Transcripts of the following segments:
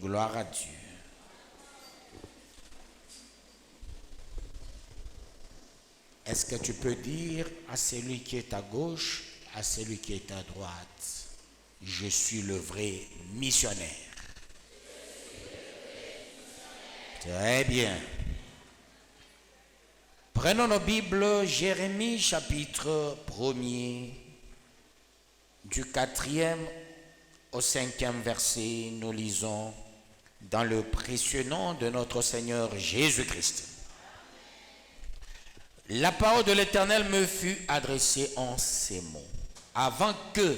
Gloire à Dieu. Est-ce que tu peux dire à celui qui est à gauche, à celui qui est à droite, je suis le vrai missionnaire? Très bien. Prenons nos Bibles, Jérémie chapitre 1er, du 4e au 5e verset, nous lisons dans le précieux nom de notre Seigneur Jésus-Christ. La parole de l'Éternel me fut adressée en ces mots. Avant que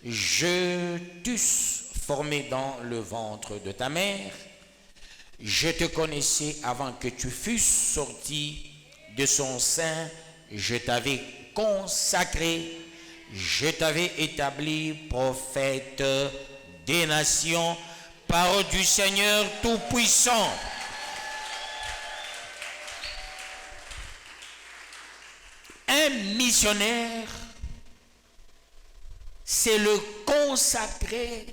je t'eusse formé dans le ventre de ta mère, je te connaissais avant que tu fusses sorti de son sein, je t'avais consacré, je t'avais établi prophète des nations, parole du Seigneur Tout-Puissant. Un missionnaire, c'est le consacré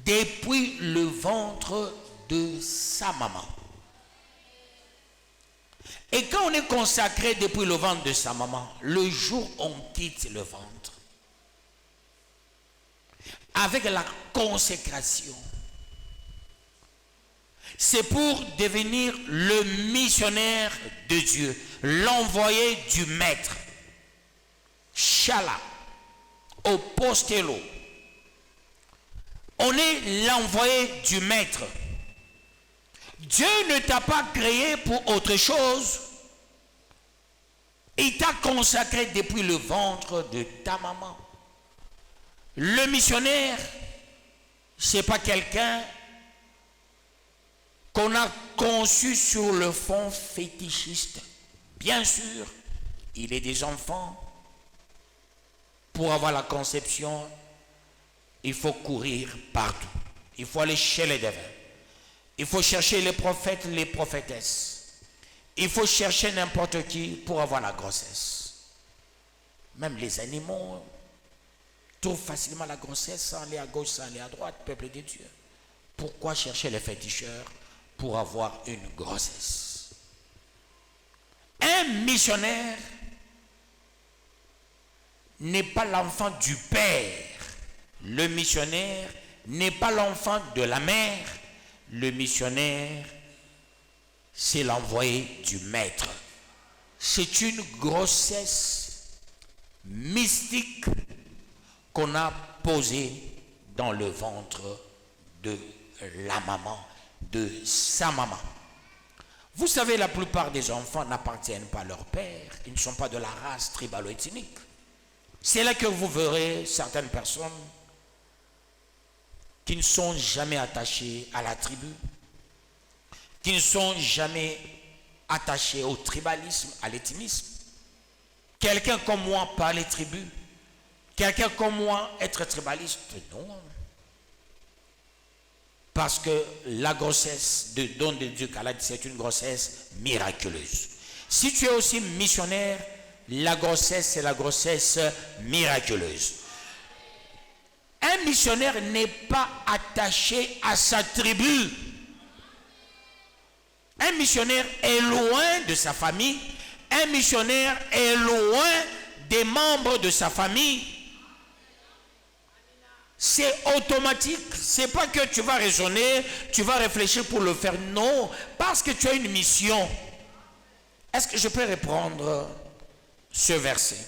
depuis le ventre de sa maman. Et quand on est consacré depuis le ventre de sa maman, le jour où on quitte le ventre, avec la consécration, c'est pour devenir le missionnaire de Dieu, l'envoyé du maître. Shala, opostello. On est l'envoyé du maître. Dieu ne t'a pas créé pour autre chose. Il t'a consacré depuis le ventre de ta maman. Le missionnaire, ce n'est pas quelqu'un qu'on a conçu sur le fond fétichiste. Bien sûr, il est des enfants. Pour avoir la conception, il faut courir partout. Il faut aller chez les devins. Il faut chercher les prophètes, les prophétesses. Il faut chercher n'importe qui pour avoir la grossesse. Même les animaux trouvent facilement la grossesse sans aller à gauche, sans aller à droite, peuple de Dieu. Pourquoi chercher les féticheurs pour avoir une grossesse? Un missionnaire n'est pas l'enfant du père. Le missionnaire n'est pas l'enfant de la mère. Le missionnaire, c'est l'envoyé du maître. C'est une grossesse mystique qu'on a posée dans le ventre de la maman, de sa maman. Vous savez, la plupart des enfants n'appartiennent pas à leur père. Ils ne sont pas de la race tribalo-ethnique. C'est là que vous verrez certaines personnes qui ne sont jamais attachés à la tribu, qui ne sont jamais attachés au tribalisme, à l'ethnisme. Quelqu'un comme moi parler tribu, quelqu'un comme moi être tribaliste, non. Parce que la grossesse de don de Dieu qu'Allah dit, c'est une grossesse miraculeuse. Si tu es aussi missionnaire, la grossesse, c'est la grossesse miraculeuse. Un missionnaire n'est pas attaché à sa tribu. Un missionnaire est loin de sa famille. Un missionnaire est loin des membres de sa famille. C'est automatique. C'est pas que tu vas raisonner, tu vas réfléchir pour le faire. Non, parce que tu as une mission. Est-ce que je peux reprendre ce verset?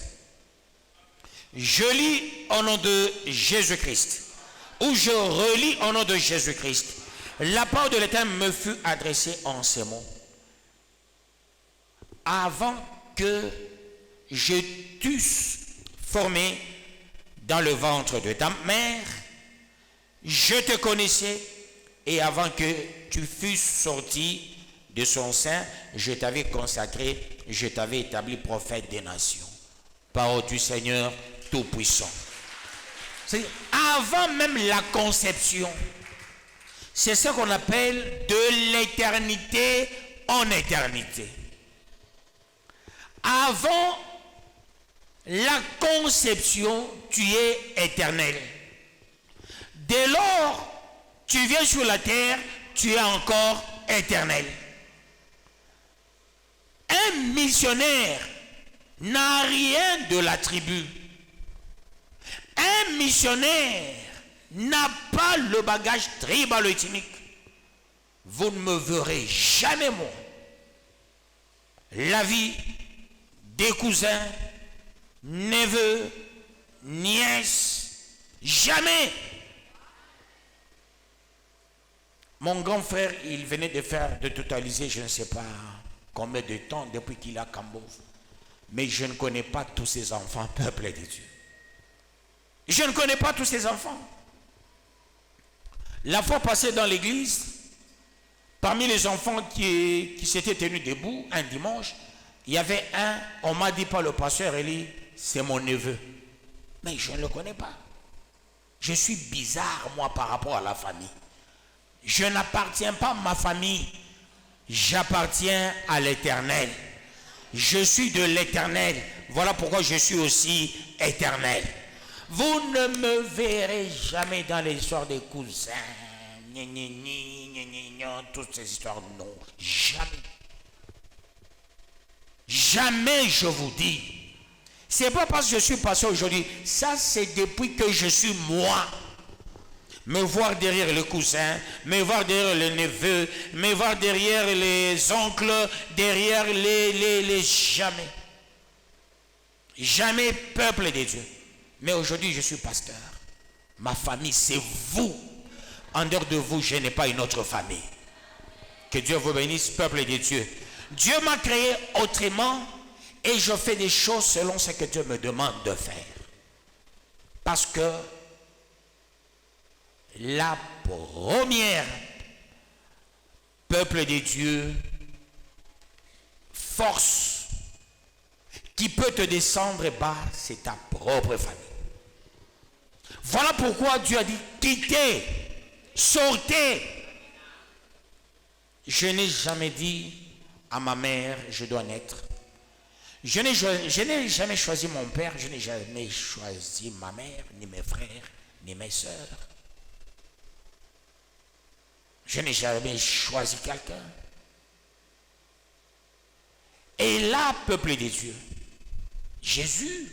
Je lis au nom de Jésus-Christ, ou je relis au nom de Jésus-Christ. La parole de l'Éternel me fut adressée en ces mots. Avant que je t'eusse formé dans le ventre de ta mère, je te connaissais, et avant que tu fusses sorti de son sein, je t'avais consacré, je t'avais établi prophète des nations. Parole du Seigneur Tout-Puissant. C'est avant même la conception. C'est ce qu'on appelle de l'éternité en éternité. Avant la conception, tu es éternel. Dès lors, Tu viens sur la terre, tu es encore éternel. Un missionnaire n'a rien de la tribu. Un missionnaire n'a pas le bagage tribalo-ethnique. Vous ne me verrez jamais, moi. La vie des cousins, neveux, nièces, jamais. Mon grand frère, il venait de totaliser, je ne sais pas combien de temps depuis qu'il a Cambo. Mais je ne connais pas tous ses enfants, peuple de Dieu. Je ne connais pas tous ses enfants. La fois passée dans l'église, parmi les enfants qui s'étaient tenus debout un dimanche, il y avait un, on m'a dit par le pasteur Eli, c'est mon neveu. Mais je ne le connais pas. Je suis bizarre, moi, par rapport à la famille. Je n'appartiens pas à ma famille. J'appartiens à l'Éternel. Je suis de l'Éternel. Voilà pourquoi je suis aussi éternel. Vous ne me verrez jamais dans les histoires des cousins. Toutes ces histoires, non. Jamais. Jamais, je vous dis. C'est pas parce que je suis passé aujourd'hui. Ça, c'est depuis que je suis moi. Me voir derrière les cousins, me voir derrière les neveux, me voir derrière les oncles, derrière les jamais. Jamais, peuple de Dieu. Mais aujourd'hui, je suis pasteur. Ma famille, c'est vous. En dehors de vous, je n'ai pas une autre famille. Que Dieu vous bénisse, peuple de Dieu. Dieu m'a créé autrement et je fais des choses selon ce que Dieu me demande de faire. Parce que la première peuple de Dieu, force qui peut te descendre bas, c'est ta propre famille. Voilà pourquoi Dieu a dit quittez, sortez. Je n'ai jamais dit à ma mère je dois naître. Je n'ai jamais choisi mon père, je n'ai jamais choisi ma mère, ni mes frères, ni mes sœurs. Je n'ai jamais choisi quelqu'un. Et là, peuple de Dieu, Jésus,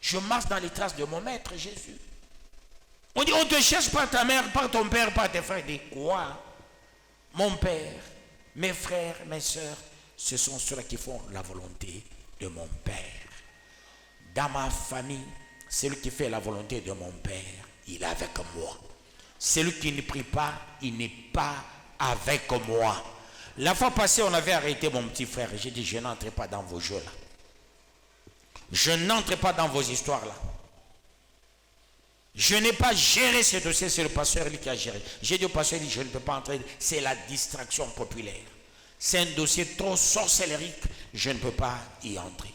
je marche dans les traces de mon maître Jésus. On dit, on te cherche par ta mère, par ton père, par tes frères. Dis quoi? Mon père, mes frères, mes sœurs, ce sont ceux qui font la volonté de mon père. Dans ma famille, celui qui fait la volonté de mon père, il est avec moi. Celui qui ne prie pas, il n'est pas avec moi. La fois passée, on avait arrêté mon petit frère. J'ai dit, je n'entre pas dans vos jeux là. Je n'entre pas dans vos histoires là. Je n'ai pas géré ce dossier, c'est le pasteur qui a géré. J'ai dit au pasteur, je ne peux pas entrer, c'est la distraction populaire. C'est un dossier trop sorcellérique, je ne peux pas y entrer.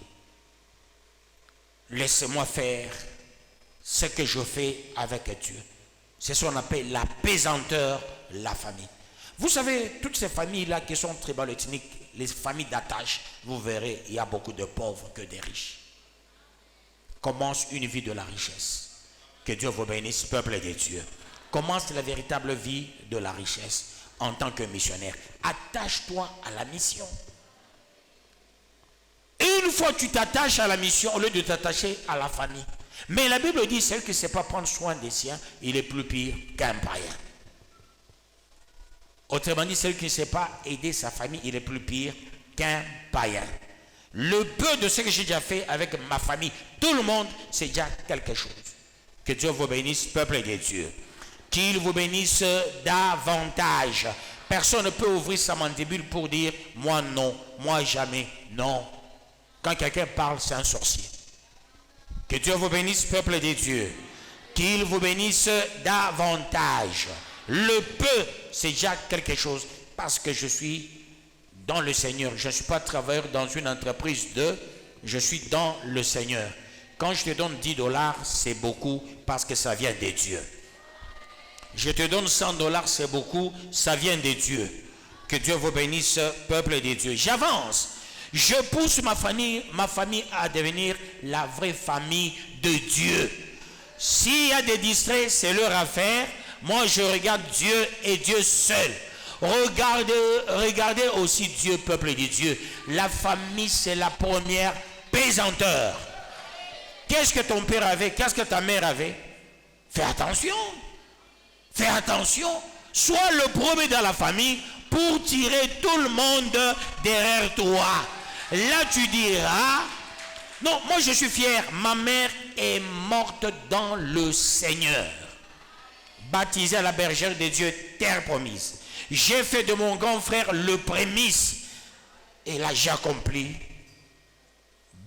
Laissez-moi faire ce que je fais avec Dieu. C'est ce qu'on appelle la pesanteur, la famille. Vous savez, toutes ces familles-là qui sont tribalo-ethniques, les familles d'attache, vous verrez, il y a beaucoup de pauvres que des riches. Commence une vie de la richesse. Que Dieu vous bénisse, peuple de Dieu. Commence la véritable vie de la richesse en tant que missionnaire. Attache-toi à la mission. Une fois que tu t'attaches à la mission, au lieu de t'attacher à la famille. Mais la Bible dit, celui qui ne sait pas prendre soin des siens, il est plus pire qu'un païen. Autrement dit, celui qui ne sait pas aider sa famille, il est plus pire qu'un païen. Le peu de ce que j'ai déjà fait avec ma famille, tout le monde, c'est déjà quelque chose. Que Dieu vous bénisse, peuple de Dieu. Qu'il vous bénisse davantage. Personne ne peut ouvrir sa mandibule pour dire, moi non, moi jamais, non. Quand quelqu'un parle, c'est un sorcier. Que Dieu vous bénisse, peuple de Dieu. Qu'il vous bénisse davantage. Le peu, c'est déjà quelque chose. Parce que je suis dans le Seigneur. Je ne suis pas travailleur dans une entreprise je suis dans le Seigneur. Quand je te donne $10, c'est beaucoup parce que ça vient de Dieu. Je te donne $100, c'est beaucoup, ça vient de Dieu. Que Dieu vous bénisse, peuple de Dieu. J'avance. Je pousse ma famille à devenir la vraie famille de Dieu. S'il y a des distraits, c'est leur affaire. Moi, je regarde Dieu et Dieu seul. Regardez aussi Dieu, peuple de Dieu. La famille, c'est la première pesanteur. Qu'est-ce que ton père avait? Qu'est-ce que ta mère avait? Fais attention. Fais attention. Sois le premier dans la famille pour tirer tout le monde derrière toi. Là, tu diras, non, moi je suis fier. Ma mère est morte dans le Seigneur. Baptisée à la bergère de Dieu, terre promise. J'ai fait de mon grand frère le prémisse. Et là, j'ai accompli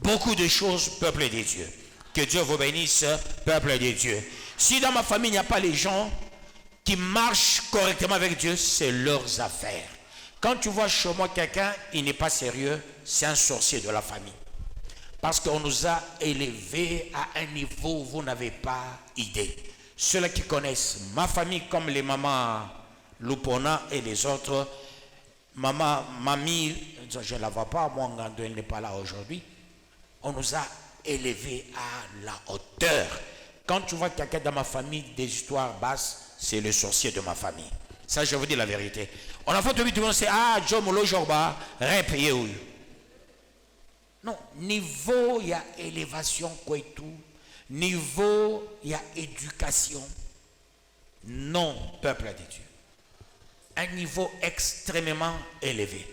beaucoup de choses, peuple de Dieu. Que Dieu vous bénisse, peuple de Dieu. Si dans ma famille, il n'y a pas les gens qui marchent correctement avec Dieu, c'est leurs affaires. Quand tu vois chez moi quelqu'un, il n'est pas sérieux, c'est un sorcier de la famille. Parce qu'on nous a élevés à un niveau où vous n'avez pas idée. Ceux-là qui connaissent ma famille, comme les mamans Lupona et les autres, mamie, je ne la vois pas, moi, elle n'est pas là aujourd'hui. On nous a élevés à la hauteur. Quand tu vois quelqu'un dans ma famille, des histoires basses, c'est le sorcier de ma famille. Ça, je vous dis la vérité. On a fait tout le monde sait, ah, Joe Molo Jorba, répayé oui. Non, niveau, il y a élévation, quoi et tout. Niveau, il y a éducation. Non, peuple de Dieu. Un niveau extrêmement élevé.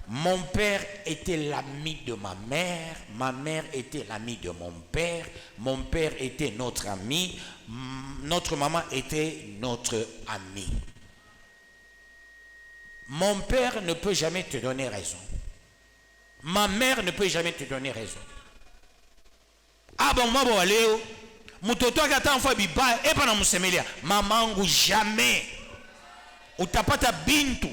Mon père était l'ami de ma mère était l'ami de mon père était notre ami, notre maman était notre ami. Mon père ne peut jamais te donner raison. Ma mère ne peut jamais te donner raison. Ah bon, moi, bon, allez, mutoto akata enfant biba, et pas dans mon semelia. Maman, jamais. Ou t'as pas ta bintou.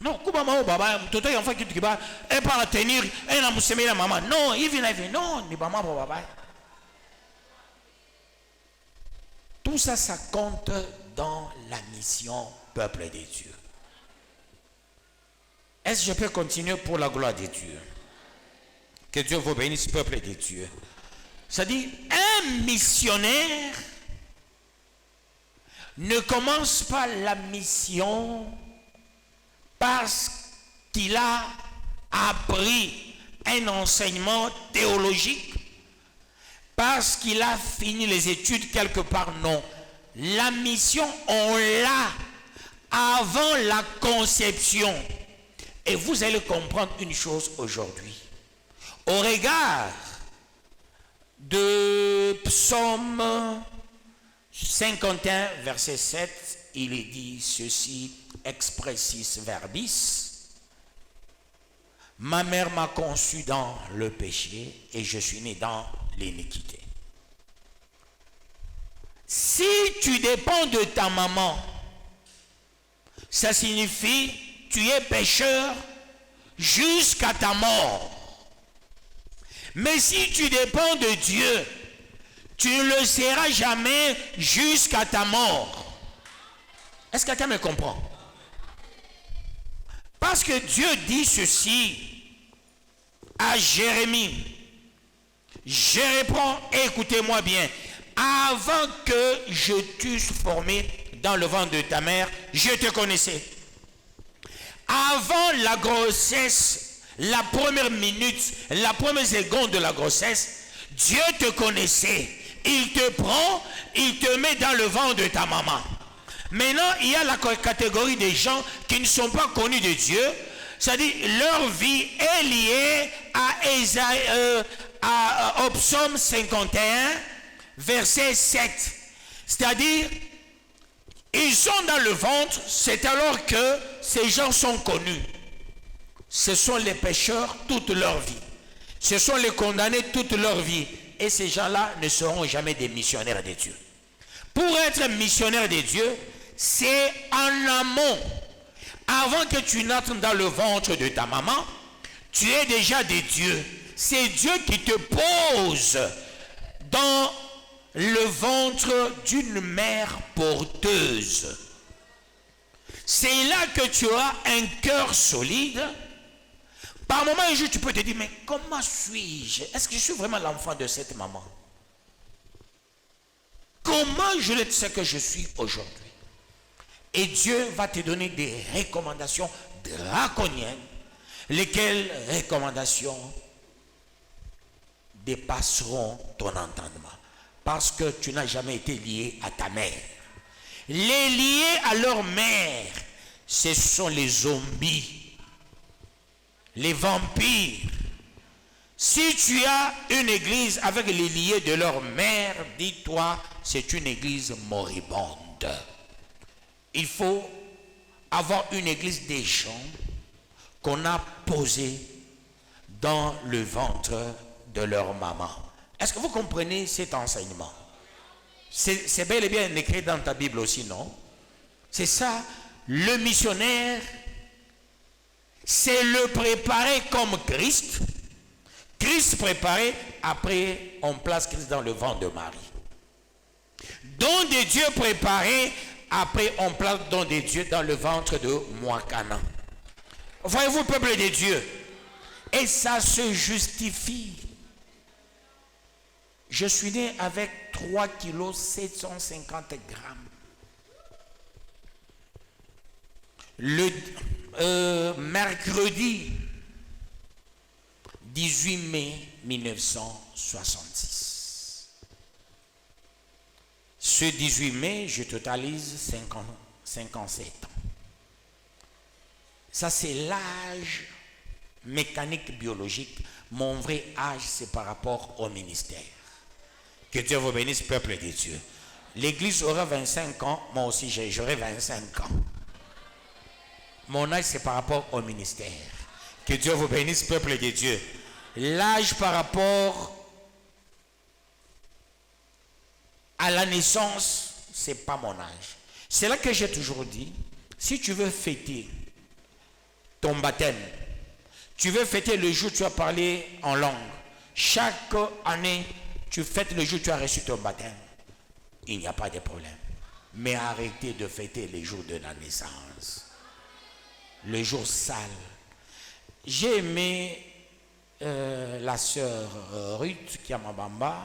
Non, comment maman, baba, mutoto enfant qui te bat, et pas tenir, et dans mon semelia, maman. Non, il vient, non, ni maman, baba. Tout ça, ça compte dans la mission, peuple de Dieu. Est-ce que je peux continuer pour la gloire de Dieu? Que Dieu vous bénisse, peuple de Dieu. C'est-à-dire, un missionnaire ne commence pas la mission parce qu'il a appris un enseignement théologique, parce qu'il a fini les études quelque part. Non. La mission, on l'a avant la conception. Et vous allez comprendre une chose aujourd'hui. Au regard de Psaume 51, verset 7, il est dit ceci, expressis verbis. Ma mère m'a conçu dans le péché et je suis né dans l'iniquité. Si tu dépends de ta maman, ça signifie tu es pécheur jusqu'à ta mort. Mais si tu dépends de Dieu, tu ne le seras jamais jusqu'à ta mort. Est-ce que quelqu'un me comprend? Parce que Dieu dit ceci à Jérémie. Je réponds, écoutez-moi bien. Avant que je t'eusse formé dans le ventre de ta mère, je te connaissais. Avant la grossesse, la première minute, la première seconde de la grossesse, Dieu te connaissait. Il te prend, il te met dans le ventre de ta maman. Maintenant, il y a la catégorie des gens qui ne sont pas connus de Dieu. C'est-à-dire, leur vie est liée au Psaume 51, verset 7. C'est-à-dire, ils sont dans le ventre, c'est alors que ces gens sont connus. Ce sont les pécheurs toute leur vie. Ce sont les condamnés toute leur vie. Et ces gens-là ne seront jamais des missionnaires de Dieu. Pour être missionnaire de Dieu, c'est en amont. Avant que tu n'entres dans le ventre de ta maman, tu es déjà de Dieu. C'est Dieu qui te pose dans le ventre d'une mère porteuse. C'est là que tu as un cœur solide. Par moment, un jour, tu peux te dire, mais comment suis-je? Est-ce que je suis vraiment l'enfant de cette maman? comment je le sais que je suis aujourd'hui? Et Dieu va te donner des recommandations draconiennes, lesquelles recommandations dépasseront ton entendement. Parce que tu n'as jamais été lié à ta mère. Les liés à leur mère, ce sont les zombies, les vampires. Si tu as une église avec les liés de leur mère, dis-toi, c'est une église moribonde. Il faut avoir une église des gens qu'on a posés dans le ventre de leur maman. Est-ce que vous comprenez cet enseignement? C'est bel et bien écrit dans ta Bible aussi, non? C'est ça, le missionnaire, c'est le préparer comme Christ. Christ préparé, après on place Christ dans le ventre de Marie. Don de Dieu préparé, après on place don de Dieu dans le ventre de Moakana. Voyez-vous, peuple de Dieu, et ça se justifie. Je suis né avec 3 kg 750 grammes. Le mercredi 18 mai 1966. Ce 18 mai, je totalise 57 ans. Ça, c'est l'âge mécanique biologique. Mon vrai âge, c'est par rapport au ministère. Que Dieu vous bénisse, peuple de Dieu. L'église aura 25 ans, moi aussi j'aurai 25 ans. Mon âge, c'est par rapport au ministère. Que Dieu vous bénisse, peuple de Dieu. L'âge par rapport à la naissance, ce n'est pas mon âge. C'est là que j'ai toujours dit, si tu veux fêter ton baptême, tu veux fêter le jour où tu as parlé en langue, chaque année, tu fêtes le jour où tu as reçu ton baptême, il n'y a pas de problème. Mais arrêtez de fêter les jours de la naissance, le jour sale. J'ai aimé la sœur Ruth Kiamabamba.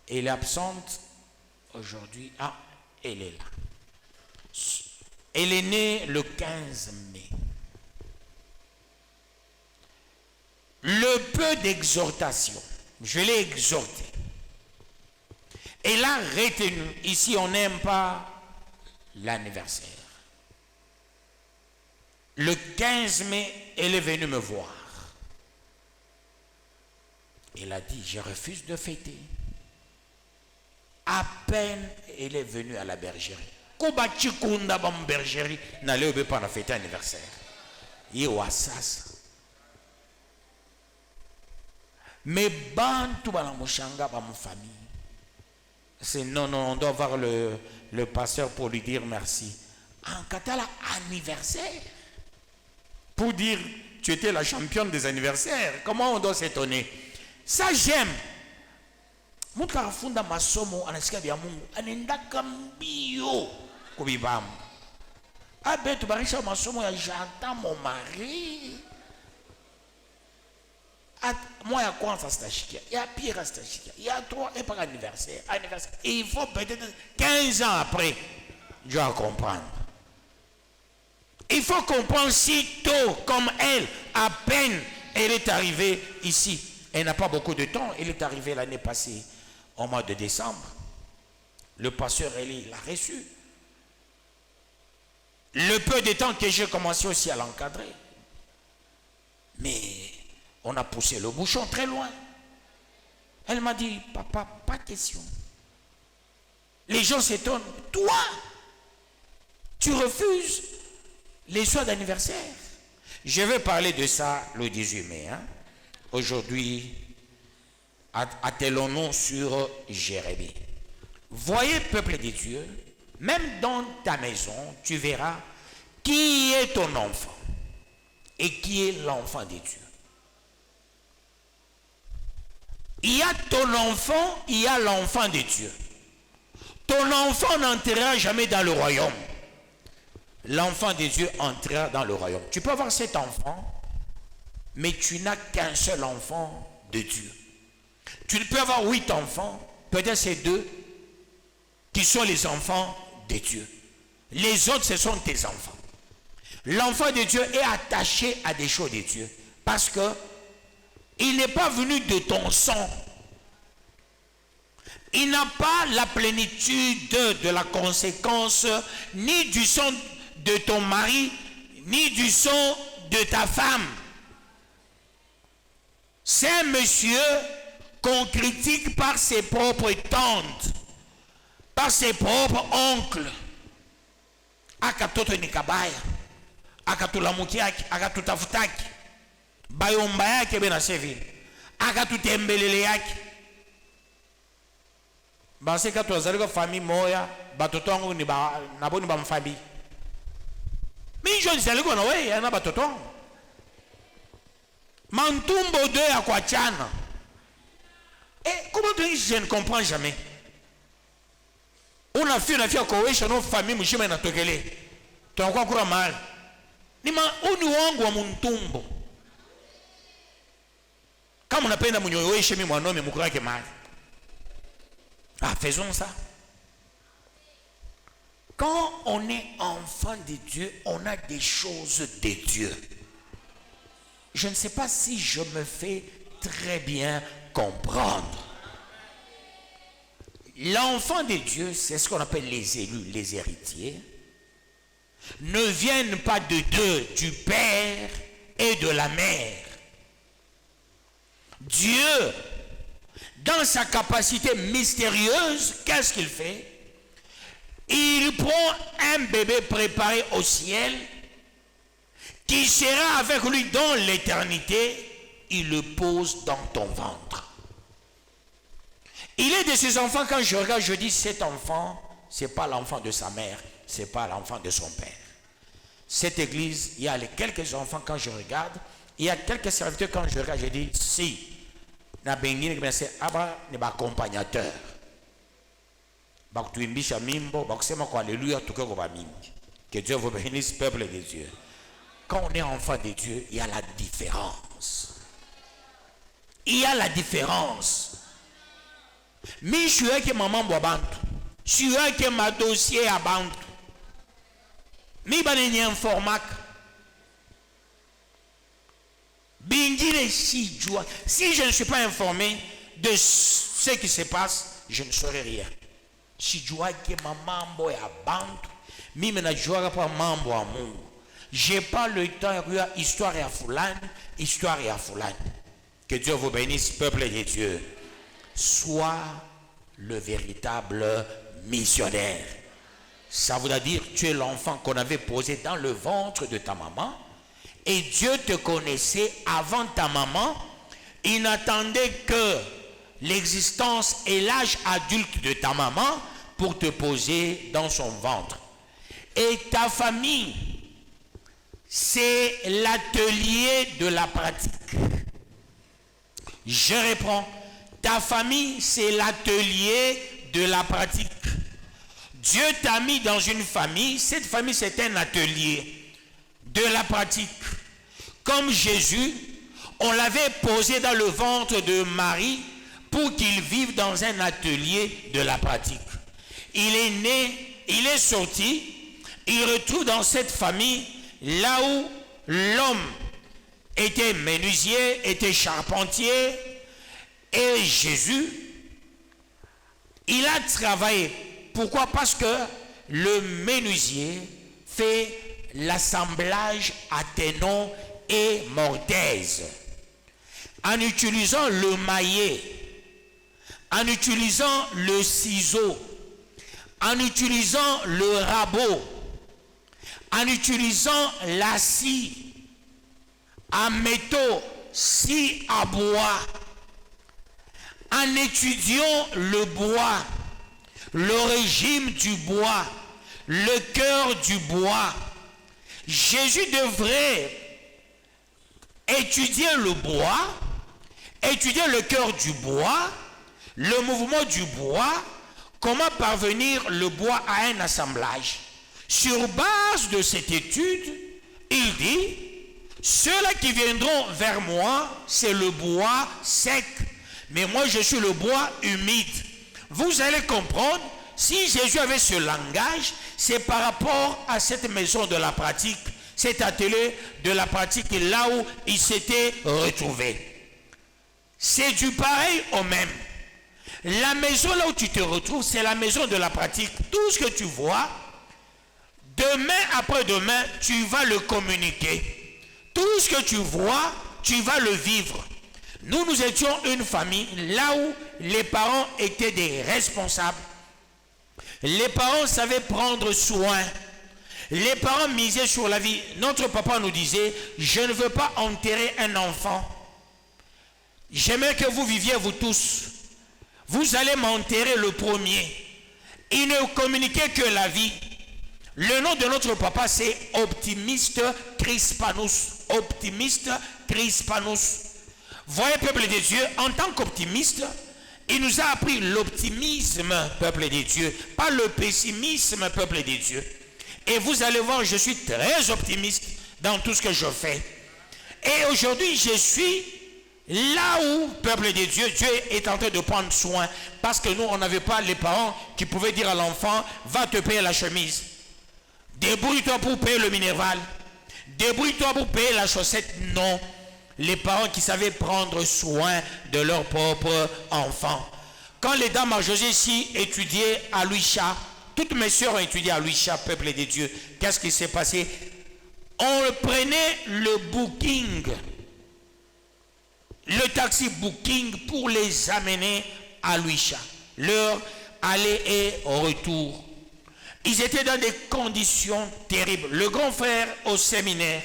Elle est absente aujourd'hui. Ah, elle est là. Elle est née le 15 mai. Le peu d'exhortation, je l'ai exhorté. Elle a retenu. Ici, on n'aime pas l'anniversaire. Le 15 mai, elle est venue me voir. Elle a dit, je refuse de fêter. À peine elle est venue à la bergerie. Kobachikunda bam bergerie, n'allez pas fêter anniversaire. Yewasasa. Mais bantu balamushanga ba mon famille. C'est non, on doit voir le pasteur pour lui dire merci. En Katala, anniversaire. Pour dire, tu étais la championne des anniversaires. Comment on doit s'étonner? Ça, j'aime. Muka funda masomo anasikia bya Mungu. Anendaka mbio kubibamu. Abe tubarisha masomo ya j'entends mon mari. Moi, il y a quoi ça stachikia? Il y a pire stachikia. Il y a 3 et par anniversaire. Et il faut peut-être 15 ans après, je dois comprendre. Il faut comprendre si tôt, comme elle, à peine elle est arrivée ici. Elle n'a pas beaucoup de temps. Elle est arrivée l'année passée, au mois de décembre. Le pasteur Eli l'a reçu. Le peu de temps que j'ai commencé aussi à l'encadrer. Mais on a poussé le bouchon très loin. Elle m'a dit, papa, pas de question. Les gens s'étonnent. Toi, tu refuses les soins d'anniversaire. Je vais parler de ça le 18 mai. Hein. Aujourd'hui, attelons-nous sur Jérémie. Voyez, peuple de Dieu, même dans ta maison, tu verras qui est ton enfant et qui est l'enfant de Dieu. Il y a ton enfant, il y a l'enfant de Dieu. Ton enfant n'entrera jamais dans le royaume. L'enfant de Dieu entrera dans le royaume. Tu peux avoir 7 enfants, mais tu n'as qu'un seul enfant de Dieu. Tu peux avoir 8 enfants, peut-être c'est 2 qui sont les enfants de Dieu. Les autres, ce sont tes enfants. L'enfant de Dieu est attaché à des choses de Dieu parce que il n'est pas venu de ton sang. Il n'a pas la plénitude de la conséquence ni du sang de ton mari, ni du sang de ta femme. C'est un monsieur qu'on critique par ses propres tantes, par ses propres oncles. Akatoto nikabaya, akatulamukiaki, akatutafutaki, bayomba yake bena sevi, akatutembelele yake. Banse kato azalika famille moya, batoto wangu ni naboni ba mfamille. Minjo nizaliko na wewe yana batoto wangu. Mantumbo de ya kwa chana. Comment je ne comprends jamais. Una fille koweisha no famille mshima inatokele. Tunakuwa kura mahali. Ni uni wangu wa muntumbo. Kama unapenda mnyoyeshe mimi mwanaume mkurake mahali. Ah, faisons ça. Quand on est enfant de Dieu, on a des choses de Dieu. Je ne sais pas si je me fais très bien comprendre. L'enfant de Dieu, c'est ce qu'on appelle les élus, les héritiers, ne viennent pas de deux, du père et de la mère. Dieu, dans sa capacité mystérieuse, qu'est-ce qu'il fait? Il prend un bébé préparé au ciel qui sera avec lui dans l'éternité, il le pose dans ton ventre. Il est de ces enfants, quand je regarde, je dis, cet enfant, ce n'est pas l'enfant de sa mère, ce n'est pas l'enfant de son père. Cette église, il y a quelques enfants, quand je regarde, il y a quelques serviteurs, quand je regarde, je dis, si, c'est un accompagnateur. Que Dieu vous bénisse, peuple de Dieu. Quand on est enfant de Dieu, il y a la différence. Il y a la différence. Mais je suis que maman boit bantu. Je suis que ma dossier à bantu. Mais il y a un format. Si je ne suis pas informé de ce qui se passe, je ne saurais rien. Si je vois que maman boit bantu, mais je ne vois pas maman boit mungu. Je n'ai pas le temps de dire histoire à Foulane, histoire à Foulane. Que Dieu vous bénisse, peuple de Dieu. Sois le véritable missionnaire. Ça voudrait dire tu es l'enfant qu'on avait posé dans le ventre de ta maman et Dieu te connaissait avant ta maman. Il n'attendait que l'existence et l'âge adulte de ta maman pour te poser dans son ventre. Et ta famille, c'est l'atelier de la pratique. Je reprends. Ta famille, c'est l'atelier de la pratique. Dieu t'a mis dans une famille. Cette famille, c'est un atelier de la pratique. Comme Jésus, on l'avait posé dans le ventre de Marie pour qu'il vive dans un atelier de la pratique. Il est né, il est sorti, il retrouve dans cette famille là où l'homme était menuisier, était charpentier, et Jésus, il a travaillé. Pourquoi? Parce que le menuisier fait l'assemblage à ténon et mortaise. En utilisant le maillet, en utilisant le ciseau, en utilisant le rabot, en utilisant la scie, en métaux, scie à bois, en étudiant le bois, l'origine du bois, le cœur du bois, Jésus devrait étudier le bois, étudier le cœur du bois, le mouvement du bois, comment parvenir le bois à un assemblage. Sur base de cette étude, il dit, ceux-là qui viendront vers moi, c'est le bois sec. Mais moi, je suis le bois humide. Vous allez comprendre, Si Jésus avait ce langage, c'est par rapport à cette maison de la pratique, cet atelier de la pratique, là où il s'était retrouvé. C'est du pareil au même. La maison là où tu te retrouves, c'est la maison de la pratique. Tout ce que tu vois, demain après-demain, tu vas le communiquer. Tout ce que tu vois, tu vas le vivre. Nous étions une famille là où les parents étaient des responsables. Les parents savaient prendre soin. Les parents misaient sur la vie. Notre papa nous disait, je ne veux pas enterrer un enfant. J'aimerais que vous viviez vous tous. Vous allez m'enterrer le premier. Il ne communiquait que la vie. Le nom de notre papa, c'est Optimiste Crispanus. Optimiste Crispanus. Voyez, peuple de Dieu, en tant qu'optimiste, il nous a appris l'optimisme, peuple de Dieu, pas le pessimisme, peuple de Dieu. Et vous allez voir, je suis très optimiste dans tout ce que je fais. Et aujourd'hui, je suis là où, peuple de Dieu, Dieu est en train de prendre soin. Parce que nous, on n'avait pas les parents qui pouvaient dire à l'enfant, va te payer la chemise. Débrouille-toi pour payer le minéral. Débrouille-toi pour payer la chaussette. Non. Les parents qui savaient prendre soin de leurs propres enfants. Quand les dames à José ici étudiaient à Luicha, toutes mes soeurs ont étudié à Luicha, peuple de Dieu. Qu'est-ce qui s'est passé? On prenait le booking, le taxi booking pour les amener à Luicha. Leur aller et retour. Ils étaient dans des conditions terribles. Le grand frère au séminaire,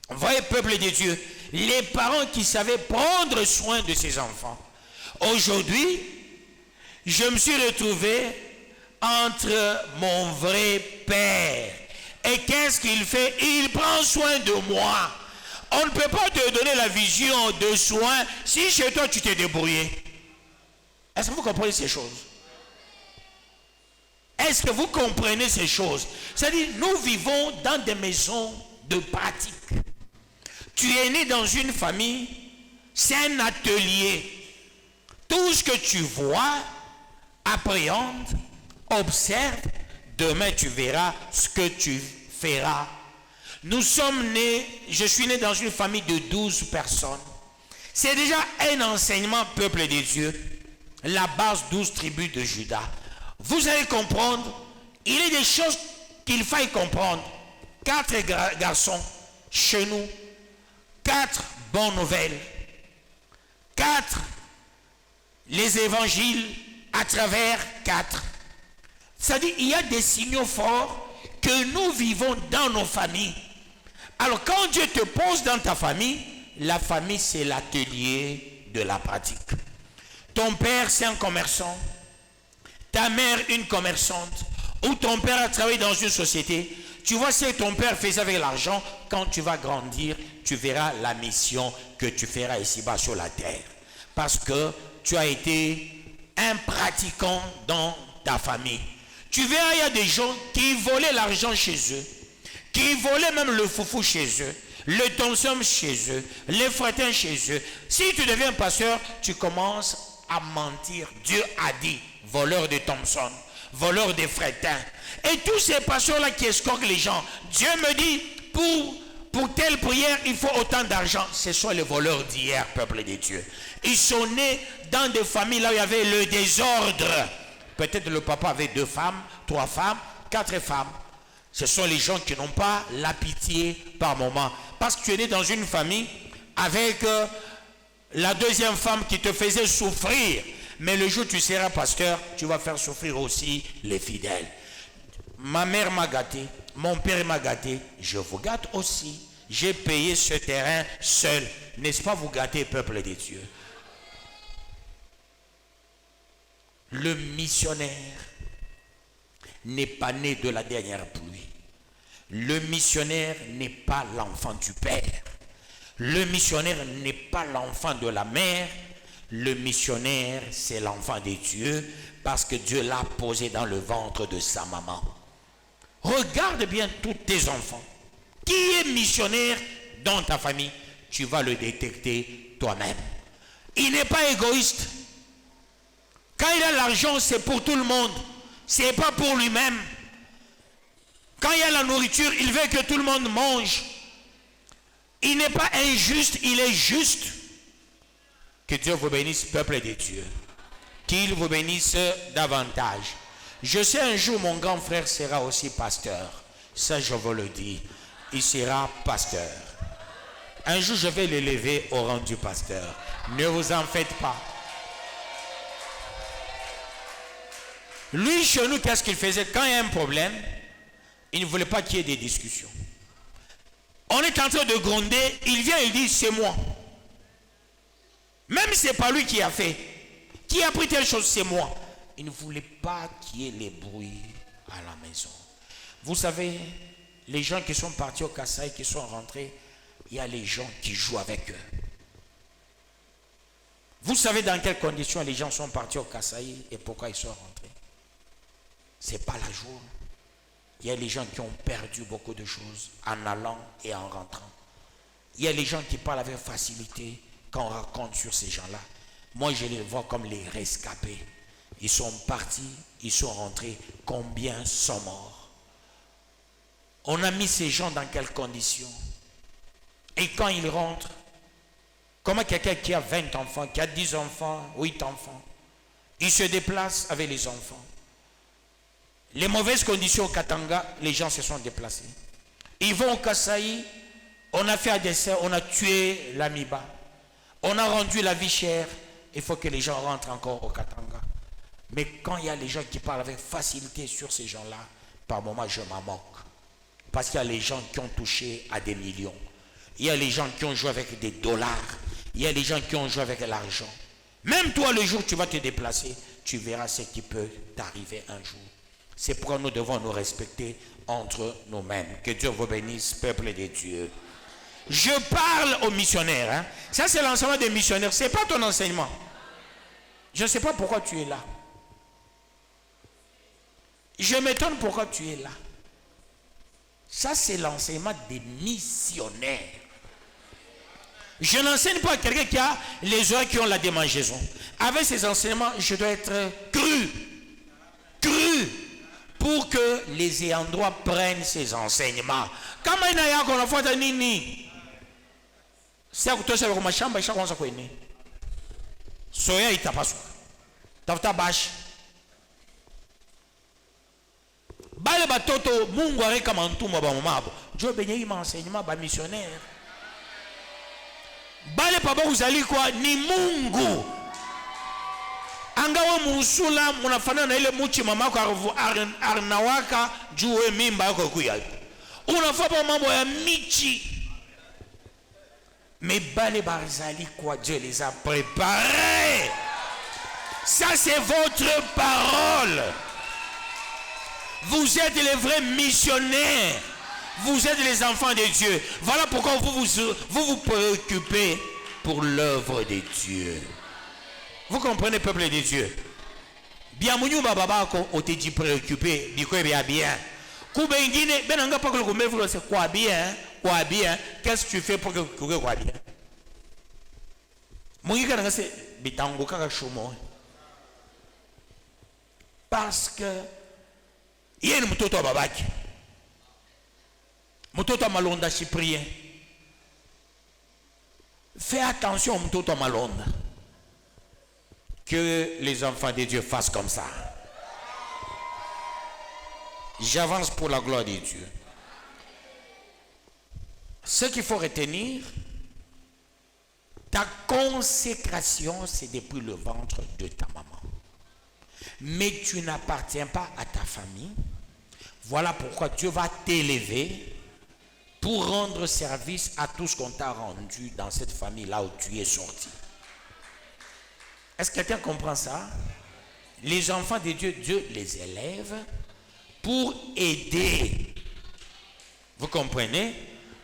voyez, peuple de Dieu, les parents qui savaient prendre soin de ses enfants. Aujourd'hui, je me suis retrouvé entre mon vrai père. Et qu'est-ce qu'il fait? Il prend soin de moi. On ne peut pas te donner la vision de soin si chez toi tu t'es débrouillé. Est-ce que vous comprenez ces choses? Est-ce que vous comprenez ces choses? C'est-à-dire, nous vivons dans des maisons de pratique. Tu es né dans une famille, c'est un atelier. Tout ce que tu vois, appréhende, observe, demain tu verras ce que tu feras. Nous sommes nés, je suis né dans une famille de 12 personnes. C'est déjà un enseignement, peuple de Dieu. La base 12 tribus de Juda. Vous allez comprendre, il y a des choses qu'il faille comprendre. 4 garçons chez nous. 4 bonnes nouvelles. 4 les évangiles à travers 4. C'est-à-dire il y a des signaux forts que nous vivons dans nos familles. Alors quand Dieu te pose dans ta famille, la famille c'est l'atelier de la pratique. Ton père c'est un commerçant, ta mère une commerçante, ou ton père a travaillé dans une société. Tu vois ce que ton père faisait avec l'argent. Quand tu vas grandir, tu verras la mission que tu feras ici-bas sur la terre. Parce que tu as été un pratiquant dans ta famille. Tu verras, il y a des gens qui volaient l'argent chez eux, qui volaient même le foufou chez eux, le tonsum chez eux, les frétins chez eux. Si tu deviens pasteur, tu commences à mentir. Dieu a dit, voleur de Thompson, voleur de frétins. Et tous ces pasteurs-là qui escroquent les gens, Dieu me dit, pour telle prière, il faut autant d'argent. Ce sont les voleurs d'hier, peuple de Dieu. Ils sont nés dans des familles là où il y avait le désordre. Peut-être le papa avait 2 femmes, 3 femmes, 4 femmes. Ce sont les gens qui n'ont pas la pitié par moment. Parce que tu es né dans une famille avec la deuxième femme qui te faisait souffrir. Mais le jour où tu seras pasteur, tu vas faire souffrir aussi les fidèles. Ma mère m'a gâté, mon père m'a gâté, je vous gâte aussi. J'ai payé ce terrain seul. N'est-ce pas vous gâter, peuple de Dieu? Le missionnaire n'est pas né de la dernière pluie. Le missionnaire n'est pas l'enfant du père. Le missionnaire n'est pas l'enfant de la mère. Le missionnaire, c'est l'enfant de Dieu parce que Dieu l'a posé dans le ventre de sa maman. Regarde bien tous tes enfants. Qui est missionnaire dans ta famille? Tu vas le détecter toi-même. Il n'est pas égoïste. Quand il a l'argent, c'est pour tout le monde. c'est pas pour lui-même. Quand il y a la nourriture, il veut que tout le monde mange. Il n'est pas injuste, il est juste. Que Dieu vous bénisse, peuple de Dieu. Qu'il vous bénisse davantage. Je sais un jour mon grand frère sera aussi pasteur. Ça je vous le dis. Il sera pasteur. Un jour je vais l'élever au rang du pasteur. Ne vous en faites pas. Lui chez nous, qu'est-ce qu'il faisait? Quand il y a un problème, il ne voulait pas qu'il y ait des discussions. On est en train de gronder, il vient et il dit c'est moi. Même si ce n'est pas lui qui a fait. Qui a pris telle chose, c'est moi. Il ne voulait pas qu'il y ait les bruits à la maison. Vous savez, les gens qui sont partis au Kasaï, qui sont rentrés, il y a les gens qui jouent avec eux. Vous savez dans quelles conditions les gens sont partis au Kasaï et pourquoi ils sont rentrés? Ce n'est pas la joie. Il y a les gens qui ont perdu beaucoup de choses en allant et en rentrant. Il y a les gens qui parlent avec facilité quand on raconte sur ces gens-là. Moi, je les vois comme les rescapés. Ils sont partis, ils sont rentrés. Combien sont morts? On a mis ces gens dans quelles conditions? Et quand ils rentrent, comment quelqu'un qui a 20 enfants, qui a 10 enfants, 8 enfants, il se déplace avec les enfants. Les mauvaises conditions au Katanga, les gens se sont déplacés. Ils vont au Kasaï, on a fait un dessin, on a tué l'amiba. On a rendu la vie chère. Il faut que les gens rentrent encore au Katanga. Mais quand il y a les gens qui parlent avec facilité sur ces gens-là, par moments je m'en moque. Parce qu'il y a les gens qui ont touché à des millions. Il y a les gens qui ont joué avec des dollars. Il y a les gens qui ont joué avec l'argent. Même toi, le jour où tu vas te déplacer, tu verras ce qui peut t'arriver un jour. C'est pourquoi nous devons nous respecter entre nous-mêmes. Que Dieu vous bénisse, peuple de Dieu. Je parle aux missionnaires. Hein. Ça, c'est l'enseignement des missionnaires. Ce n'est pas ton enseignement. Je ne sais pas pourquoi tu es là. Je m'étonne pourquoi tu es là. Ça, c'est l'enseignement des missionnaires. Je n'enseigne pas à quelqu'un qui a les oreilles qui ont la démangeaison. Avec ces enseignements, je dois être cru. Cru. Pour que les ayants droit prennent ces enseignements. Comment il y a qu'on a fait nini? C'est à côté de ma chambre, chaque fois qu'on s'appelle. Soya il t'a pas su. T'as bâche. Bale batoto mungu areka mantuma ba mabo. Dieu bénit m'enseignement ba missionnaire. Bale papa uzali kwa ni mungu. Angawa musula munafana na ile muchi mamako arnawaka juwe mimba yako kuya. Unafaa pa mambo ya michi. Mais bale barzali quoi, Dieu les a préparés. Ça c'est votre parole. Vous êtes les vrais missionnaires. Vous êtes les enfants de Dieu. Voilà pourquoi vous préoccupez pour l'œuvre de Dieu. Vous comprenez, peuple de Dieu? Bien mounou babako on te dit préoccupé, bien bien. Koubengine benanga pas que le c'est quoi bien? Quoi bien? Qu'est-ce que tu fais pour que quoi bien? Mounga nga c'est bitango kaka chomo. Parce que il y a une mtoto babaki. Mtoto malonda cyprien. Fais attention au mtoto malonda. Que les enfants de Dieu fassent comme ça. J'avance pour la gloire de Dieu. Ce qu'il faut retenir, ta consécration, c'est depuis le ventre de ta maman. Mais tu n'appartiens pas à ta famille. Voilà pourquoi Dieu va t'élever pour rendre service à tout ce qu'on t'a rendu dans cette famille là où tu es sorti. Est-ce que quelqu'un comprend ça? Les enfants de Dieu, Dieu les élève pour aider. Vous comprenez?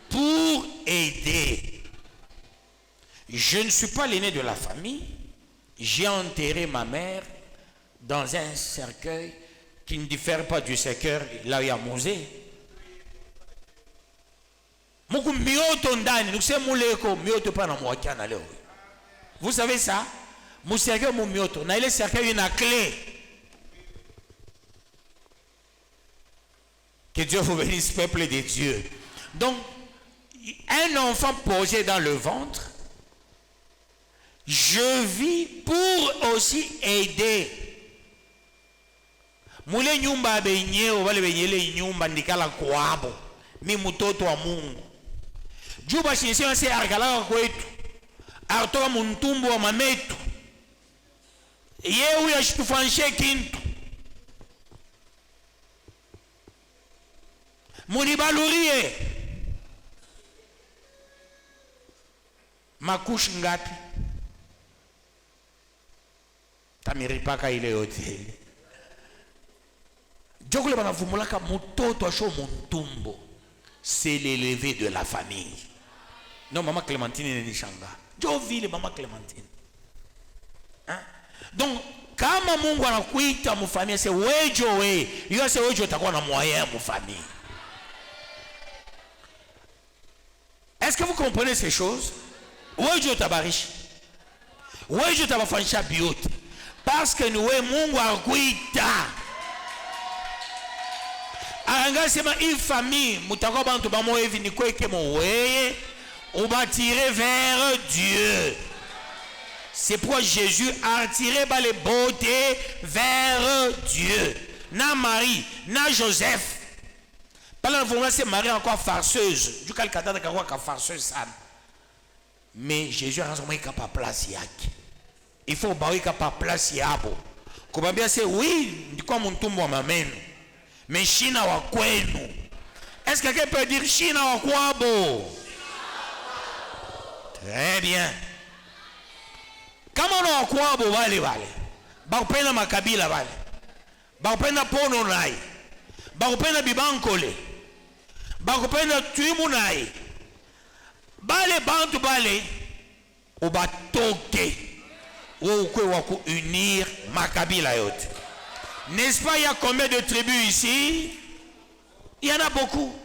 Pour aider. Je ne suis pas l'aîné de la famille. J'ai enterré ma mère dans un cercueil qui ne diffère pas du cercueil là où il y a Mosée. Vous savez ça? Mon cercueil, mon mioto. Na ile cercueil une clé. Que Dieu vous bénisse, peuple de Dieu. Donc, un enfant posé dans le ventre, je vis pour aussi aider. Mule nyumba benye wale benyele nyumba ndikala kwabo. Mi mtoto wa Mungu. Juba shinsi se argalaka kwetu. Artoka muntumbu wa mametu. Yewe yashitufanishe kintu. Munibalurie. Makushi ngapi? Tamiripaka ile yote. Jokule banavumulaka mutoto asho muntumbo. C'est l'élevé de la famille. Non, maman Clémentine n'est changa. Jo vile maman Clémentine. Hein? Donc, kama Mungu anakuita mu famille, c'est wejo we. Yo c'est wejo utakuwa na moyen mu famille. Est-ce que vous comprenez ces choses? Wejo tabarishi. Wejo tabafanisha biote. Parce que nous Mungu anakuita. Aranga sema une famille mutakuwa bantu bamo hivi ni kweke mowe. On va tirer vers Dieu. C'est pourquoi Jésus a tiré par les beautés vers Dieu. Na Marie, na Joseph. Par la c'est Marie encore farceuse. Du calcata de quoi farceuse. Mais Jésus a raison qu'il pas place yaki. Il faut bailler qu'il pas place yabo. Comme bien c'est oui, du quoi mon tombeau m'amène. Mais China wa kwenu. Est-ce que quelqu'un peut dire China wa kwabo? Très bien. Kama no kwabo wale wale. Bakupenda makabila wale. Bakupenda pono nai. Bakupenda bibankole. Bakupenda tuimu nai. Bale bantu bale ubatoke. Ukwe waku unir makabila yote. N'est-ce pas, il y a combien de tribus ici? Il y en a beaucoup.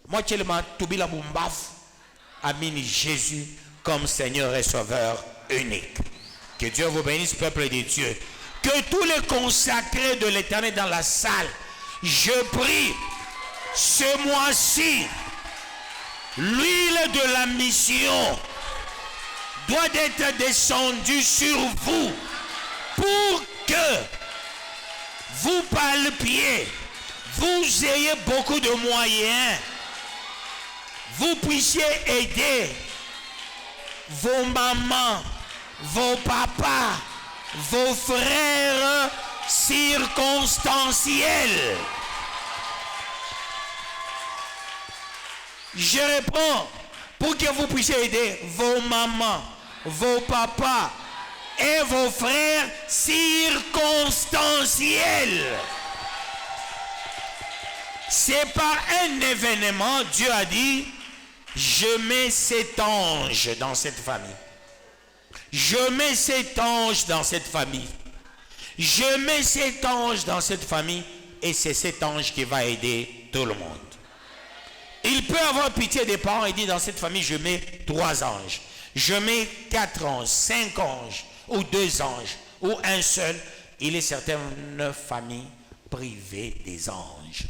Moi, je suis le Bumbaf. Amine Jésus comme Seigneur et Sauveur unique. Que Dieu vous bénisse, peuple de Dieu. Que tous les consacrés de l'Éternel dans la salle, je prie, ce mois-ci, l'huile de la mission doit être descendue sur vous pour que vous palpiez, vous ayez beaucoup de moyens, vous puissiez aider vos mamans, vos papas, vos frères circonstanciels. Je réponds, pour que vous puissiez aider vos mamans, vos papas et vos frères circonstanciels. C'est par un événement, Dieu a dit, je mets cet ange dans cette famille. Je mets cet ange dans cette famille. Je mets cet ange dans cette famille et c'est cet ange qui va aider tout le monde. Il peut avoir pitié des parents et dire dans cette famille, je mets 3 anges. Je mets 4 anges, 5 anges, ou 2 anges, ou un seul. Il est certaines familles privées des anges.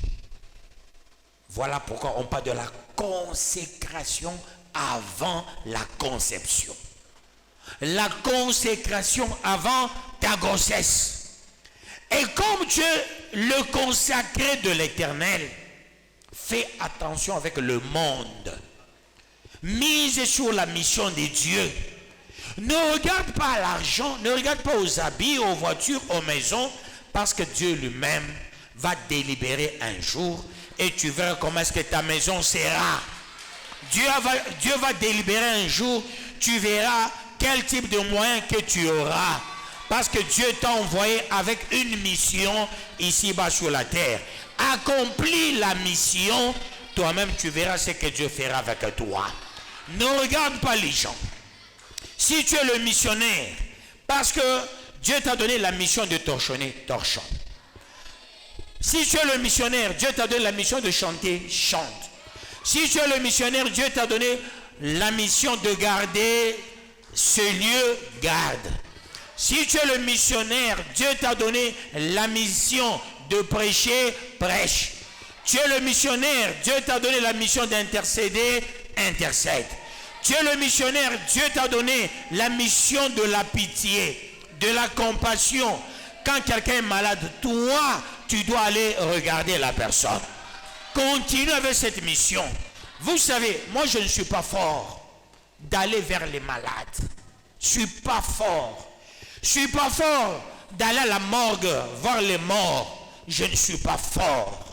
Voilà pourquoi on parle de la consécration avant la conception. La consécration avant ta grossesse. Et comme Dieu, le consacré de l'Éternel, fais attention avec le monde. Mise sur la mission de Dieu. Ne regarde pas l'argent, ne regarde pas aux habits, aux voitures, aux maisons, parce que Dieu lui-même va délibérer un jour et tu verras comment est-ce que ta maison sera. Dieu va délibérer un jour, tu verras quel type de moyens que tu auras. Parce que Dieu t'a envoyé avec une mission ici-bas sur la terre. Accomplis la mission, toi-même tu verras ce que Dieu fera avec toi. Ne regarde pas les gens. Si tu es le missionnaire, parce que Dieu t'a donné la mission de torchonner, torchonne. Si tu es le missionnaire, Dieu t'a donné la mission de chanter, chante. Si tu es le missionnaire, Dieu t'a donné la mission de garder ce lieu, garde. Si tu es le missionnaire, Dieu t'a donné la mission de prêcher, prêche. Tu es le missionnaire, Dieu t'a donné la mission d'intercéder, intercède. Tu es le missionnaire, Dieu t'a donné la mission de la pitié, de la compassion. Quand quelqu'un est malade, toi, tu dois aller regarder la personne. Continue avec cette mission. Vous savez, moi je ne suis pas fort d'aller vers les malades. Je ne suis pas fort. Je ne suis pas fort d'aller à la morgue voir les morts. Je ne suis pas fort.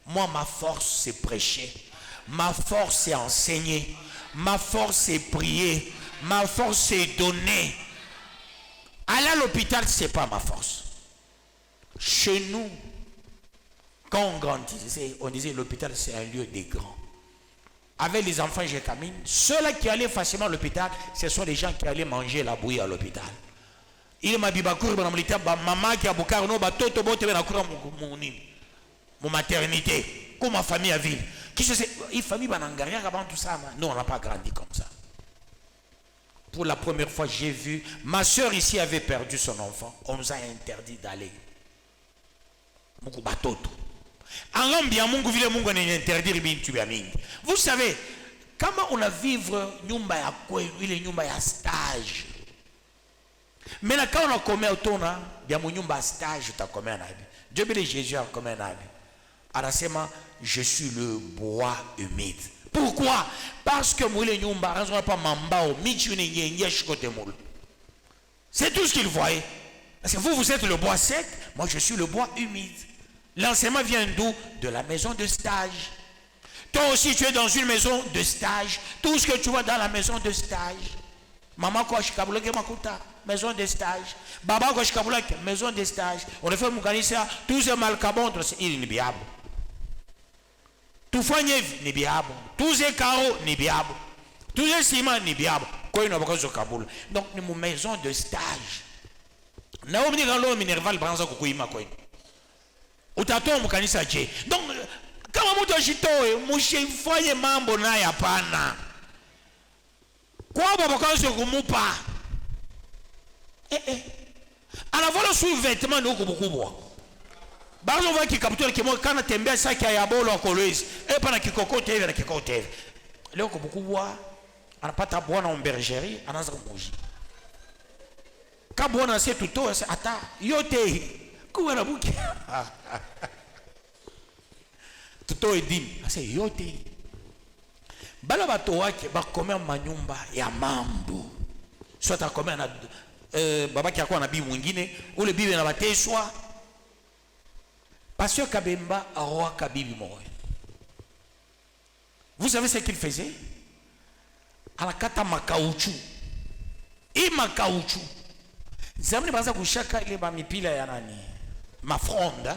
Moi, ma force, c'est prêcher. Ma force, c'est enseigner. Ma force, c'est prier. Ma force, c'est donner. Aller à l'hôpital, ce n'est pas ma force. Chez nous, quand on grandissait, on disait l'hôpital, c'est un lieu des grands. Avec les enfants, je camine. Ceux-là qui allaient facilement à l'hôpital, ce sont les gens qui allaient manger la bouillie à l'hôpital. Il m'a dit, maman qui a beaucoup mon maternité, comme ma famille à ville. Qui se sait, il famille banangaria avant tout ça. Non, on n'a pas grandi comme ça. Pour la première fois, j'ai vu, ma soeur ici avait perdu son enfant. On nous a interdit d'aller. Vous savez, comment on a vivre nyumba ya kwe, ile nyumba ya stage. Mais là, quand on a commis au tona, bien mon nyumba stage, tu as commis un habit. Dieu béni Jésus a commis un habit. Arasema, je suis le bois humide. Pourquoi? Parce que moi, les nyumba, raison pas mambao, michune yenyesh kote moule. C'est tout ce qu'il voyait. Parce que vous, vous êtes le bois sec, moi je suis le bois humide. L'enseignement vient d'où? De la maison de stage. Toi aussi, tu es dans une maison de stage. Tout ce que tu vois dans la maison de stage. Maman, quoi, je makuta, maison de stage. Baba, quoi, je maison de stage. On a fait Moukanissa, tous ces malcabons, il n'est biable. Tout foignev, n'est biable. Tous ces carreaux, n'est biable. Tous ces ciments, n'est biable. Quoi, il n'a pas de Kaboul. Donc, nous avons une maison de stage. Nous avons une maison minerval, par exemple, utato mkanisa je. Donc kama mtu ashitoe mshifanye mambo naye hapana. Kwa baba kanzo kumupa. Anavala sous-vêtement ni huko mkubwa. Bazo va kikaputwa kimoja kana tembea saki ya bolo akolezi. Pana kikokote hivi na kikokote hivi. Leo kwa mkubwa anapata bwana umbergerie anaanza kumuji. Kama bwana sasa tutoe ata yote kuwa na buki. Tutoe dimi. Asa yote. Bala bato wake bakome manyumba ya mambo. Soit akome na babaki akuwa na bibi mwingine, ule bibi na bateswa. Pasteur Kabemba aroa kabibi moye. Vous savez ce qu'il faisait? Anakata makauchu. I makauchu. Zamani baza kushaka ile ba mipila ya nani? Ma fronde.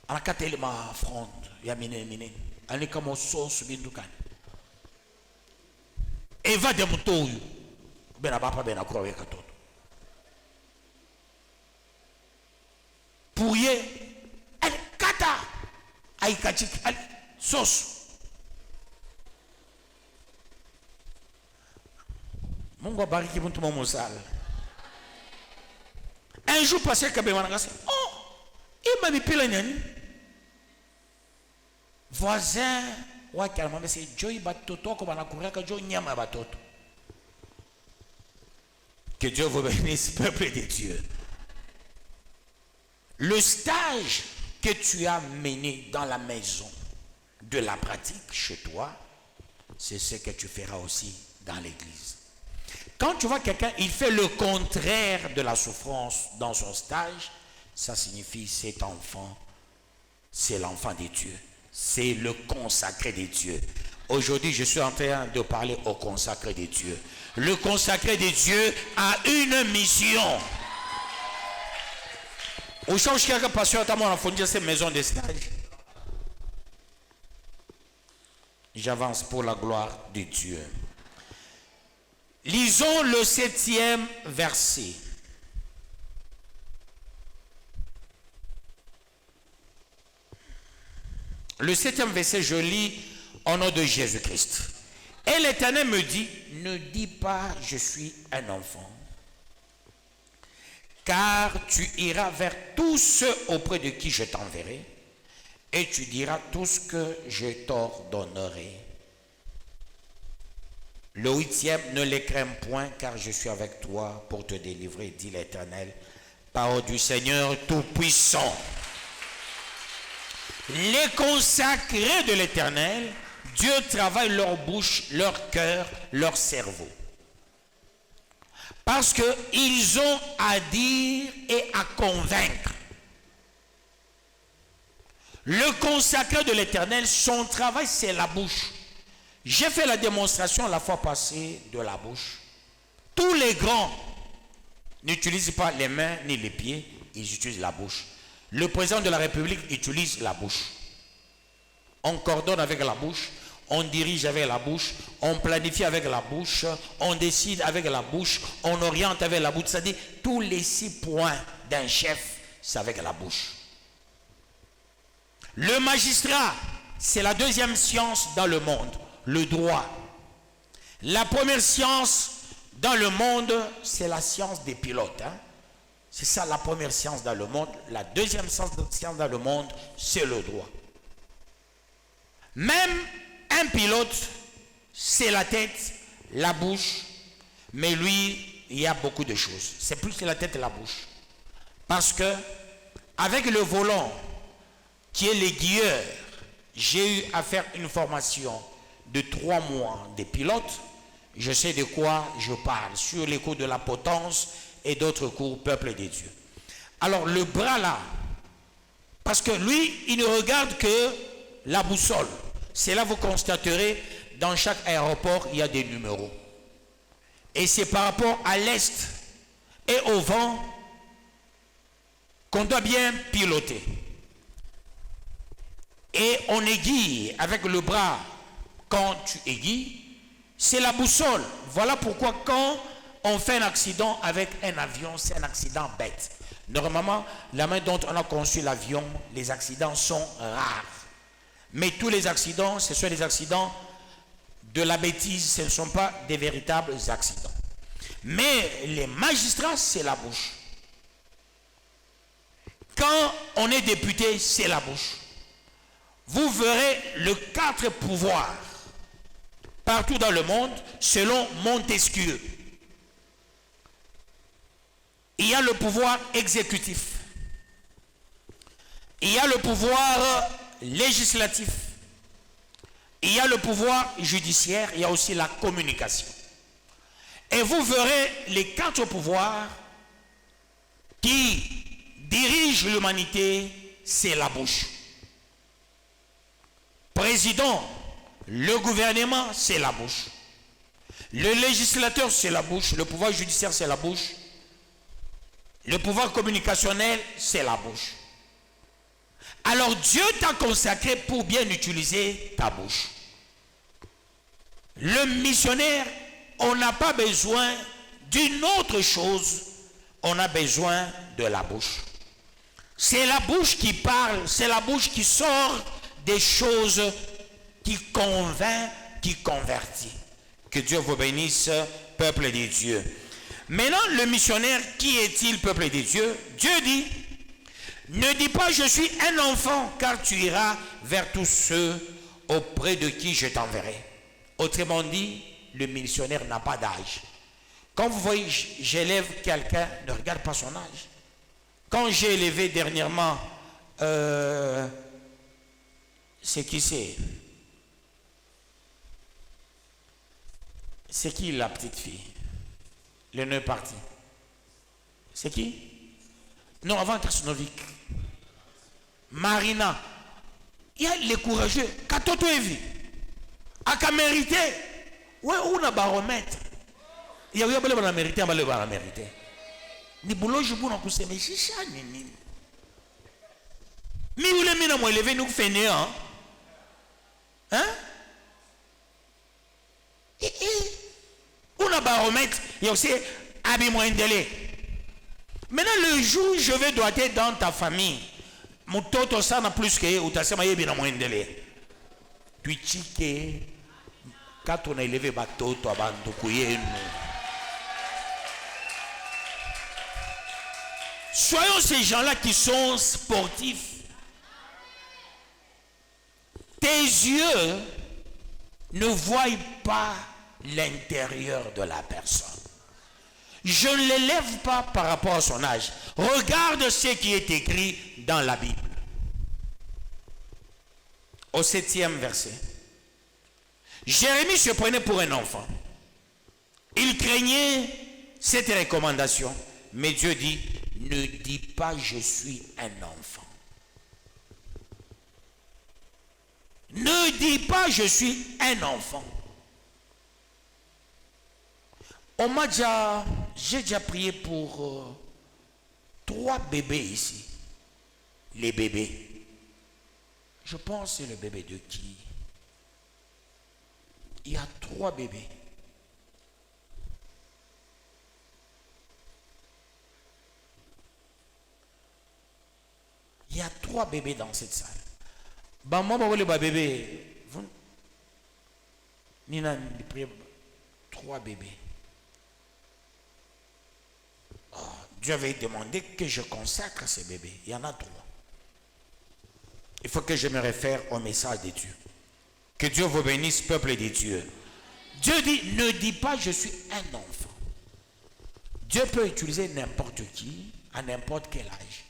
Anakata ile ma fronde ya mine. Ani kama sauce bindukani. Eva de mutoyu. Bena bapa bena kura weka toto. Pouye. Elle kata. Aïkachik. Sauce. Mungu abariki mtu mmusala. Un jour passé, Kabemba nangasi. Oh, il m'a mis pile nani. Voisin, ouais, carrément, mais c'est Joy Batoto comme on a couru avec Joy Nyama Batoto. Que Dieu vous bénisse, peuple de Dieu. Le stage que tu as mené dans la maison de la pratique chez toi, c'est ce que tu feras aussi dans l'église. Quand tu vois quelqu'un, il fait le contraire de la souffrance dans son stage, ça signifie cet enfant, c'est l'enfant de Dieu. C'est le consacré de Dieu. Aujourd'hui, je suis en train de parler au consacré de Dieu. Le consacré de Dieu a une mission. Au change quelqu'un passion à moi, on a fondé cette maison de stage. J'avance pour la gloire de Dieu. Lisons le 7e verset. Le 7e verset, je lis au nom de Jésus-Christ. Et l'Éternel me dit, ne dis pas, je suis un enfant. Car tu iras vers tous ceux auprès de qui je t'enverrai, et tu diras tout ce que je t'ordonnerai. Le 8e, ne les crains point, car je suis avec toi pour te délivrer, dit l'Éternel. Parole du Seigneur Tout-Puissant. Les consacrés de l'Éternel, Dieu travaille leur bouche, leur cœur, leur cerveau. Parce qu'ils ont à dire et à convaincre. Le consacré de l'Éternel, son travail, c'est la bouche. J'ai fait la démonstration la fois passée de la bouche. Tous les grands n'utilisent pas les mains ni les pieds, ils utilisent la bouche. Le président de la République utilise la bouche. On coordonne avec la bouche, on dirige avec la bouche, on planifie avec la bouche, on décide avec la bouche, on oriente avec la bouche. C'est-à-dire tous les 6 points d'un chef, c'est avec la bouche. Le magistrat, c'est la deuxième science dans le monde, le droit. La première science dans le monde, c'est la science des pilotes. C'est ça la première science dans le monde. La deuxième science dans le monde, c'est le droit. Même un pilote, c'est la tête, la bouche, mais lui, il y a beaucoup de choses. C'est plus la tête et la bouche. Parce que, avec le volant, qui est l'aiguilleur, j'ai eu à faire une formation de 3 mois de pilote. Je sais de quoi je parle, sur les cours de la potence et d'autres cours, peuple des dieux. Alors, le bras là, parce que lui, il ne regarde que la boussole. C'est là vous constaterez, dans chaque aéroport, il y a des numéros. Et c'est par rapport à l'est et au vent qu'on doit bien piloter. Et on aiguille avec le bras. Quand tu aiguilles, c'est la boussole. Voilà pourquoi quand on fait un accident avec un avion, c'est un accident bête. Normalement, la main dont on a conçu l'avion, les accidents sont rares. Mais tous les accidents, ce sont des accidents de la bêtise, ce ne sont pas des véritables accidents. Mais les magistrats, c'est la bouche. Quand on est député, c'est la bouche. Vous verrez les 4 pouvoirs partout dans le monde selon Montesquieu. Il y a le pouvoir exécutif. Il y a le pouvoir législatif. Il y a le pouvoir judiciaire. Il y a aussi la communication. Et vous verrez les 4 pouvoirs qui dirigent l'humanité, c'est la bouche. Président, le gouvernement, c'est la bouche. Le législateur, c'est la bouche. Le pouvoir judiciaire, c'est la bouche. Le pouvoir communicationnel, c'est la bouche. Alors Dieu t'a consacré pour bien utiliser ta bouche. Le missionnaire, on n'a pas besoin d'une autre chose. On a besoin de la bouche. C'est la bouche qui parle, c'est la bouche qui sort des choses qui convainc, qui convertit. Que Dieu vous bénisse, peuple des dieux. Maintenant, le missionnaire, qui est-il, peuple des dieux? Dieu dit, ne dis pas je suis un enfant, car tu iras vers tous ceux auprès de qui je t'enverrai. Autrement dit, le missionnaire n'a pas d'âge. Quand vous voyez, j'élève quelqu'un, ne regarde pas son âge. Quand j'ai élevé dernièrement, c'est qui c'est? C'est qui la petite fille? Le nœud parti. C'est qui? Non, avant Krasnovic. Marina. Il y a les courageux. Katoto Evi. A mérité. Ouais, on a baromètre. Il y a eu la mérité, on va la mérité. Ni boulot, je vous n'en pousse, mais chicha, ni. Mi ou le mina moi élevé, nous fainéants. Hein? On a baromètre, il y a aussi Abimo Ndele. Maintenant, le jour où je vais doiter dans ta famille, mon toto ça n'a plus que ou ta sema yebina mo Ndele. Tu chique, quand on a élevé bateau, tu as bandoukouyé. Soyons ces gens-là qui sont sportifs. yeux ne voient pas l'intérieur de la personne. Je ne l'élève pas par rapport à son âge. Regarde ce qui est écrit dans la Bible. Au 7e verset. Jérémie se prenait pour un enfant. Il craignait cette recommandation. Mais Dieu dit, ne dis pas je suis un enfant. Ne dis pas je suis un enfant. J'ai déjà prié pour 3 bébés ici. Les bébés. Je pense que c'est le bébé de qui? Il y a 3 bébés. Il y a 3 bébés dans cette salle. Bah moi, les bébés. Nina, 3 bébés. Oh, Dieu avait demandé que je consacre ces bébés. Il y en a 3. Il faut que je me réfère au message de Dieu. Que Dieu vous bénisse, peuple de Dieu. Dieu dit, ne dis pas je suis un enfant. Dieu peut utiliser n'importe qui, à n'importe quel âge.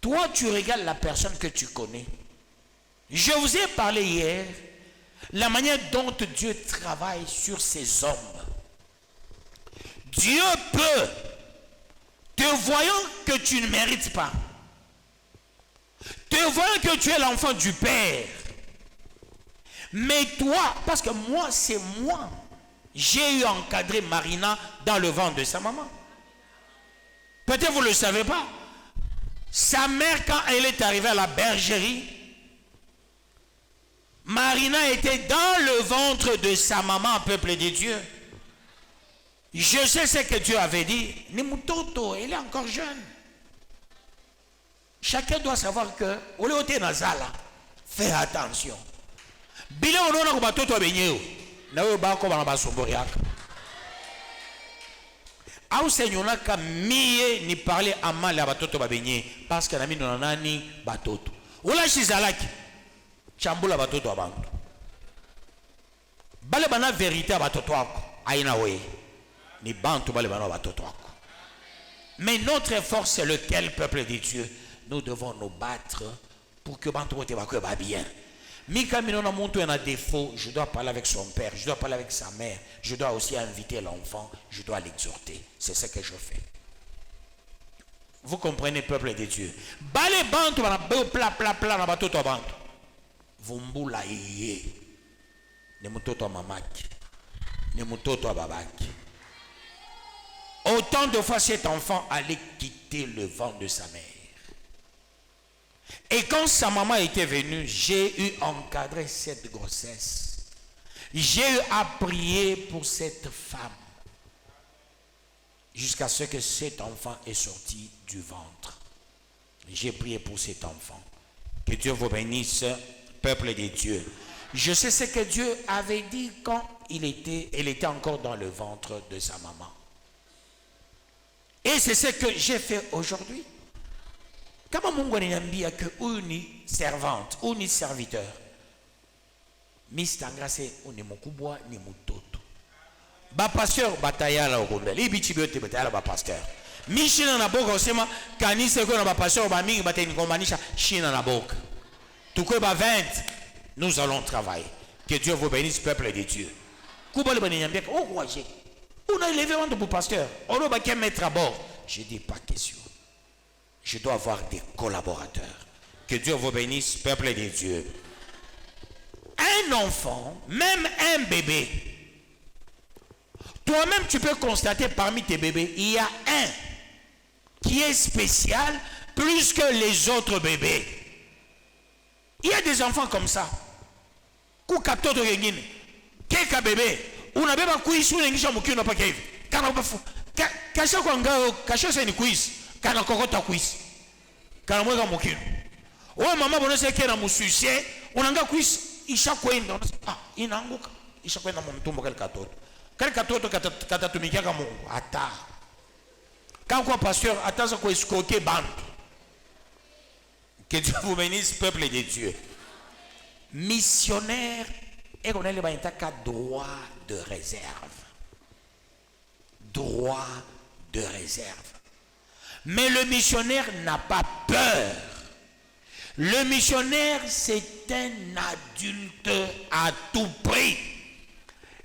Toi, tu regardes la personne que tu connais. Je vous ai parlé hier, la manière dont Dieu travaille sur ces hommes. Dieu peut, te voyant que tu ne mérites pas, te voyant que tu es l'enfant du Père, mais toi, parce que moi, c'est moi, j'ai eu encadré Marina dans le ventre de sa maman. Peut-être vous ne le savez pas. Sa mère, quand elle est arrivée à la bergerie, Marina était dans le ventre de sa maman, peuple de Dieu. Je sais ce que Dieu avait dit. Nimutoto, elle est encore jeune. Chacun doit savoir que, au lieu de Nazala, fais attention. Bile on a batoto benyeo. Na we ba ko ba basomboriaka. Au Seigneur ka miye ni parler à mal à batoto ba benye parce que na mino nani batoto. Ola shizalaki. Chambula batoto abantu. Bale bana vérité batoto ako. Aina we. Ni bantu bale bana batoto ako. Mais notre force c'est lequel, peuple de Dieu? Nous devons nous battre pour que bantu bote ba bien. Mika minona monto un défaut, je dois parler avec son père, je dois parler avec sa mère, je dois aussi inviter l'enfant, je dois l'exhorter. C'est ce que je fais. Vous comprenez, peuple de Dieu? Bale bantu bana pla na batoto bantu. Vumbula iye. Ni mtoto mamaki. Ni mtoto babaki. Autant de fois cet enfant allait quitter le ventre de sa mère. Et quand sa maman était venue, j'ai eu encadré cette grossesse. J'ai eu à prier pour cette femme. Jusqu'à ce que cet enfant est sorti du ventre. J'ai prié pour cet enfant. Que Dieu vous bénisse, peuple de Dieu. Je sais ce que Dieu avait dit quand elle était encore dans le ventre de sa maman. Et c'est ce que j'ai fait aujourd'hui. Kama Mungu ananiambia que uni servante, uni serviteur. Mr. Ngase uni mkubwa ni mtoto. Ba pasteur batayala okombele. Ibichi byote batayala ba pasteur. Mishina na boka osema kanisa ko na ba pasteur ba mingi bateni kombanisha shina na boka. Tukwe ba 20, nous allons travailler. Que Dieu vous bénisse, peuple de Dieu. Kuba le bananiambia oh waje. On a élevé un de pour pasteur. On doit pas mettre à bord. Je dis pas question. Je dois avoir des collaborateurs. Que Dieu vous bénisse, peuple de Dieu. Un enfant, même un bébé, toi-même tu peux constater parmi tes bébés, il y a un qui est spécial plus que les autres bébés. Il y a des enfants comme ça. Kukatoto yengine. Keka bébé. Una beba kuisu nengisha mukino pa kevi. Kana bafu. Kasha kwa ngao, kasha se ni kuisi. Kana kokota kuisi. Kana mweka mukino. Owe mama bonose kena mususie, unanga kuisi isha kwenda. Ah, inaanguka. Isha kwenda mumtumbo kale katoto. Kale katoto katatumikiaka Mungu. Ata. Quand quoi pasteur ataza ko escroquer bantu. Que Dieu vous bénisse, peuple de Dieu. missionnaire et on a le droit de réserve. Droit de réserve. Mais le missionnaire n'a pas peur. Le missionnaire, c'est un adulte à tout prix.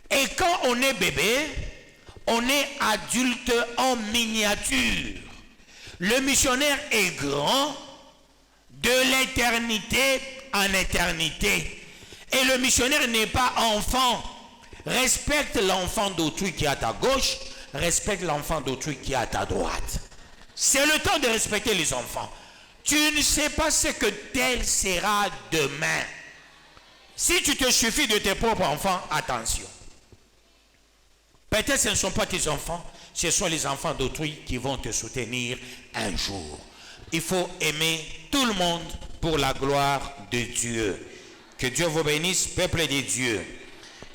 Et quand on est bébé, on est adulte en miniature. Le missionnaire est grand de l'éternité en éternité. Et le missionnaire n'est pas enfant. Respecte l'enfant d'autrui qui est à ta gauche, respecte l'enfant d'autrui qui est à ta droite. C'est le temps de respecter les enfants. Tu ne sais pas ce que tel sera demain. Si tu te suffis de tes propres enfants, attention. Peut-être ce ne sont pas tes enfants, ce sont les enfants d'autrui qui vont te soutenir un jour. Il faut aimer tout le monde pour la gloire de Dieu. Que Dieu vous bénisse, peuple de Dieu.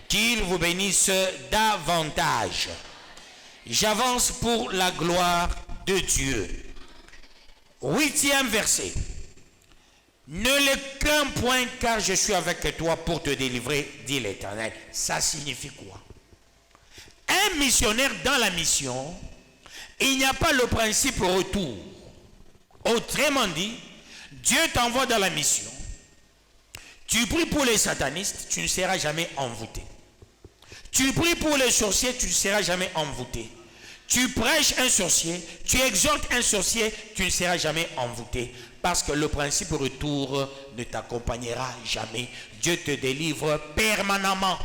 Qu'il vous bénisse davantage. J'avance pour la gloire de Dieu. 8e verset. Ne le crains point, car je suis avec toi pour te délivrer, dit l'Éternel. Ça signifie quoi? Un missionnaire dans la mission, il n'y a pas le principe retour. Autrement dit, Dieu t'envoie dans la mission. Tu pries pour les satanistes, tu ne seras jamais envoûté. Tu pries pour les sorciers, tu ne seras jamais envoûté. Tu prêches un sorcier, tu exhortes un sorcier, tu ne seras jamais envoûté. Parce que le principe retour ne t'accompagnera jamais. Dieu te délivre permanemment.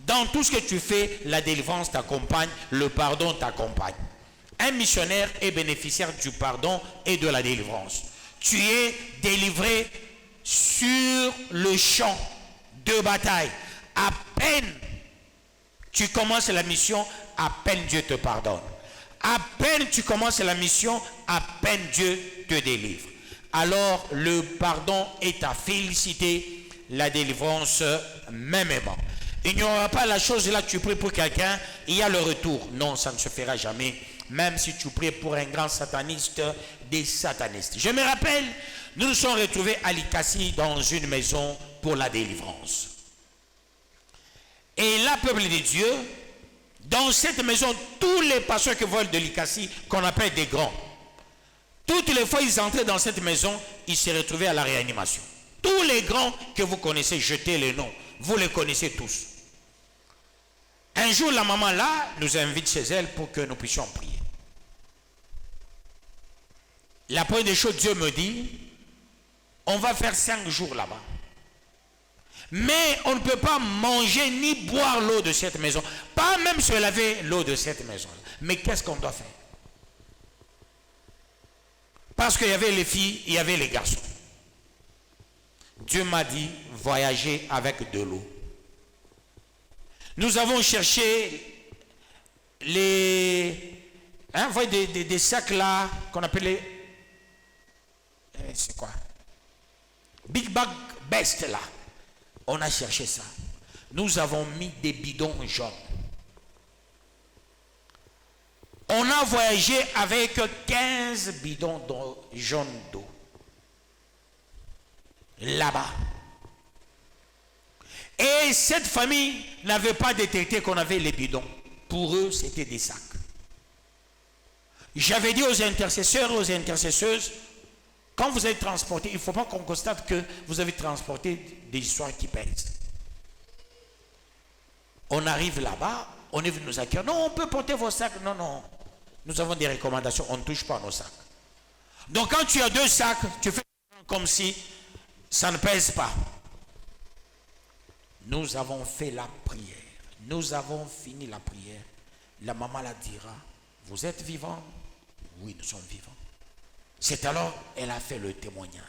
Dans tout ce que tu fais, la délivrance t'accompagne, le pardon t'accompagne. Un missionnaire est bénéficiaire du pardon et de la délivrance. Tu es délivré sur le champ de bataille. À peine tu commences la mission, à peine Dieu te pardonne. À peine tu commences la mission, à peine Dieu te délivre. Alors le pardon est ta félicité, la délivrance mêmement. Il n'y aura pas la chose là, tu pries pour quelqu'un, il y a le retour. Non, ça ne se fera jamais. Même si tu pries pour un grand sataniste, des satanistes. Je me rappelle, nous nous sommes retrouvés à Likasi dans une maison pour la délivrance. Et là, peuple de Dieu, dans cette maison, tous les pasteurs qui volent de Likasi, qu'on appelle des grands, toutes les fois ils entraient dans cette maison, ils se retrouvaient à la réanimation. Tous les grands que vous connaissez, jetez les noms, vous les connaissez tous. Un jour, la maman là nous invite chez elle pour que nous puissions prier. La première des choses, Dieu me dit, on va faire 5 jours là-bas. Mais on ne peut pas manger ni boire l'eau de cette maison. Pas même se laver l'eau de cette maison. Mais qu'est-ce qu'on doit faire? Parce qu'il y avait les filles, il y avait les garçons. Dieu m'a dit, voyagez avec de l'eau. Nous avons cherché les... Hein, vous voyez des sacs là, qu'on appelait... c'est quoi? Big Bag Best là. On a cherché ça. Nous avons mis des bidons jaunes. On a voyagé avec 15 bidons jaunes d'eau. Là-bas. Et cette famille n'avait pas détecté qu'on avait les bidons. Pour eux, c'était des sacs. J'avais dit aux intercesseurs et aux intercesseuses, quand vous êtes transporté, il ne faut pas qu'on constate que vous avez transporté des histoires qui pèsent. On arrive là-bas, on est venu nous accueillir. Non, on peut porter vos sacs. Non, non. Nous avons des recommandations, on ne touche pas nos sacs. Donc quand tu as 2 sacs, tu fais comme si ça ne pèse pas. Nous avons fait la prière. Nous avons fini la prière. La maman la dira, vous êtes vivants? Oui, nous sommes vivants. C'est alors elle a fait le témoignage.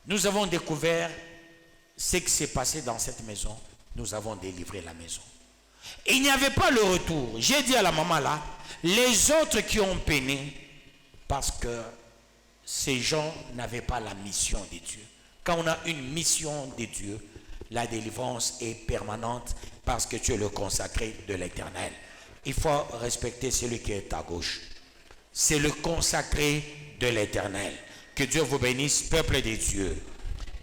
Nous avons découvert ce qui s'est passé dans cette maison. Nous avons délivré la maison. Il n'y avait pas le retour. J'ai dit à la maman là, les autres qui ont peiné, parce que ces gens n'avaient pas la mission de Dieu. Quand on a une mission de Dieu, la délivrance est permanente parce que tu es le consacré de l'Éternel. Il faut respecter celui qui est à gauche. C'est le consacré de l'Éternel. Que Dieu vous bénisse, peuple de Dieu.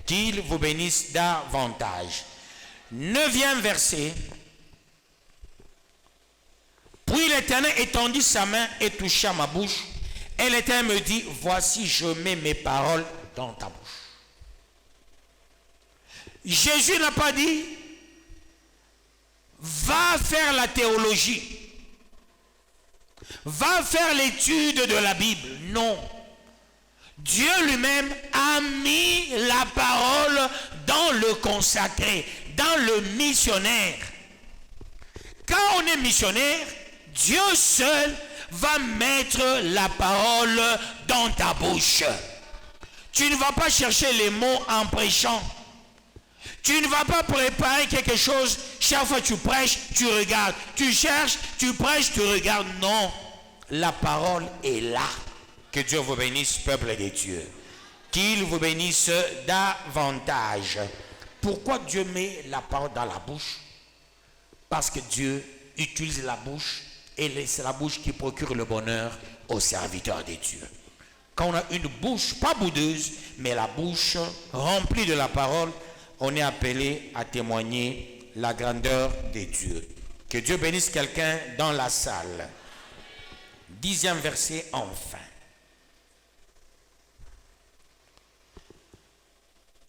qu'il vous bénisse davantage. 9e verset. Puis l'Éternel étendit sa main et toucha ma bouche. Et l'Éternel me dit, voici, je mets mes paroles dans ta bouche. Jésus n'a pas dit, va faire la théologie. Va faire l'étude de la Bible. Non. Dieu lui-même a mis la parole dans le consacré, dans le missionnaire. Quand on est missionnaire, Dieu seul va mettre la parole dans ta bouche. Tu ne vas pas chercher les mots en prêchant. Tu ne vas pas préparer quelque chose. Chaque fois que tu prêches, tu regardes. Tu cherches, tu prêches, tu regardes. Non. La parole est là. Que Dieu vous bénisse, peuple de Dieu. Qu'il vous bénisse davantage. Pourquoi Dieu met la parole dans la bouche? Parce que Dieu utilise la bouche et c'est la bouche qui procure le bonheur aux serviteurs de Dieu. Quand on a une bouche, pas boudeuse, mais la bouche remplie de la parole, on est appelé à témoigner la grandeur de Dieu. Que Dieu bénisse quelqu'un dans la salle. 10e verset, enfin.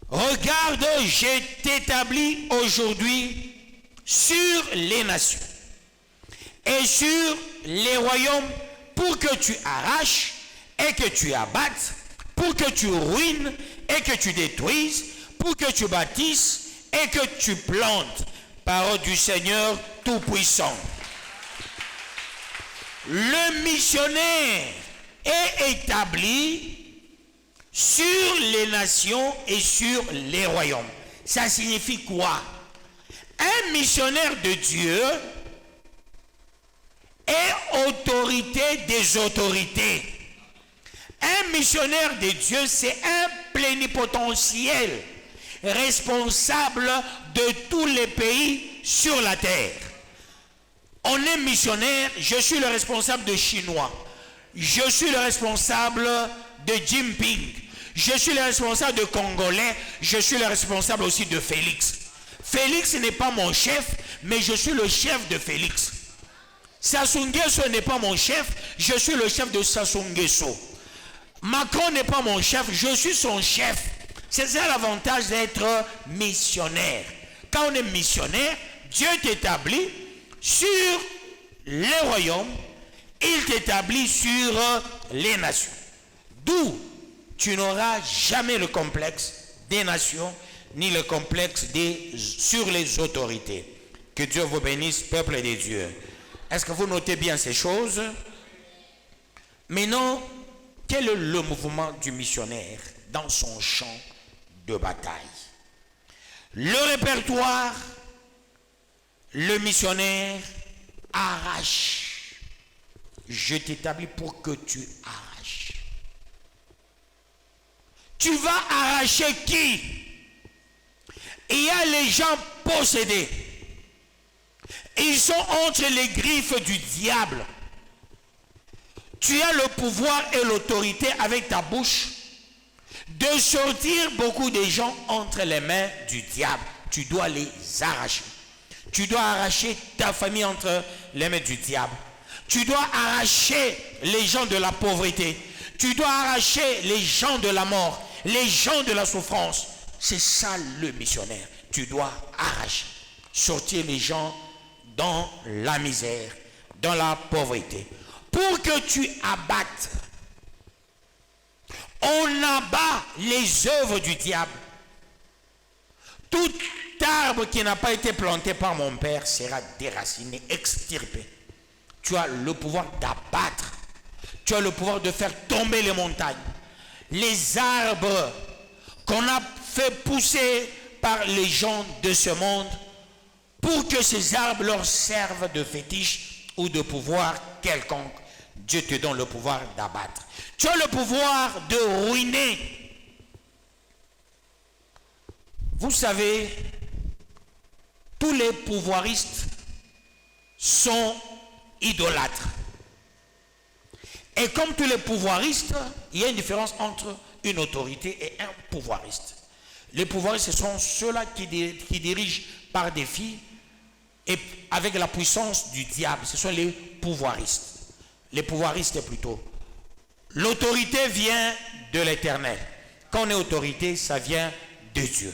Regarde, je t'établis aujourd'hui sur les nations et sur les royaumes pour que tu arraches et que tu abattes, pour que tu ruines et que tu détruises, pour que tu bâtisses et que tu plantes. Parole du Seigneur Tout-Puissant. Le missionnaire est établi sur les nations et sur les royaumes. Ça signifie quoi? Un missionnaire de Dieu est autorité des autorités. Un missionnaire de Dieu, c'est un plénipotentiel responsable de tous les pays sur la terre. On est missionnaire, je suis le responsable de Chinois. Je suis le responsable de Jinping. Je suis le responsable de Congolais. Je suis le responsable aussi de Félix. Félix n'est pas mon chef, mais je suis le chef de Félix. Sassou Nguesso n'est pas mon chef, je suis le chef de Sassou Nguesso. Macron n'est pas mon chef, je suis son chef. C'est ça l'avantage d'être missionnaire. Quand on est missionnaire, Dieu t'établit sur les royaumes, il t'établit sur les nations. D'où tu n'auras jamais le complexe des nations, ni le complexe sur les autorités. Que Dieu vous bénisse, peuple de Dieu. Est-ce que vous notez bien ces choses? Maintenant, quel est le mouvement du missionnaire dans son champ de bataille? Le répertoire, le missionnaire arrache. Je t'établis pour que tu arraches. Tu vas arracher qui? Il y a les gens possédés. Ils sont entre les griffes du diable. Tu as le pouvoir et l'autorité avec ta bouche de sortir beaucoup de gens entre les mains du diable. Tu dois les arracher. Tu dois arracher ta famille entre les mains du diable. Tu dois arracher les gens de la pauvreté. Tu dois arracher les gens de la mort, les gens de la souffrance. C'est ça le missionnaire. Tu dois arracher, sortir les gens dans la misère, dans la pauvreté. Pour que tu abattes. On abat les œuvres du diable. Tout arbre qui n'a pas été planté par mon père sera déraciné, extirpé. Tu as le pouvoir d'abattre. Tu as le pouvoir de faire tomber les montagnes. Les arbres qu'on a fait pousser par les gens de ce monde pour que ces arbres leur servent de fétiche ou de pouvoir quelconque. Dieu te donne le pouvoir d'abattre. Tu as le pouvoir de ruiner. Vous savez, tous les pouvoiristes sont idolâtres. Et comme tous les pouvoiristes, il y a une différence entre une autorité et un pouvoiriste. Les pouvoiristes, ce sont ceux-là qui dirigent par défi et avec la puissance du diable. Ce sont les pouvoiristes. Les pouvoiristes plutôt. L'autorité vient de l'Éternel. Quand on est autorité, ça vient de Dieu.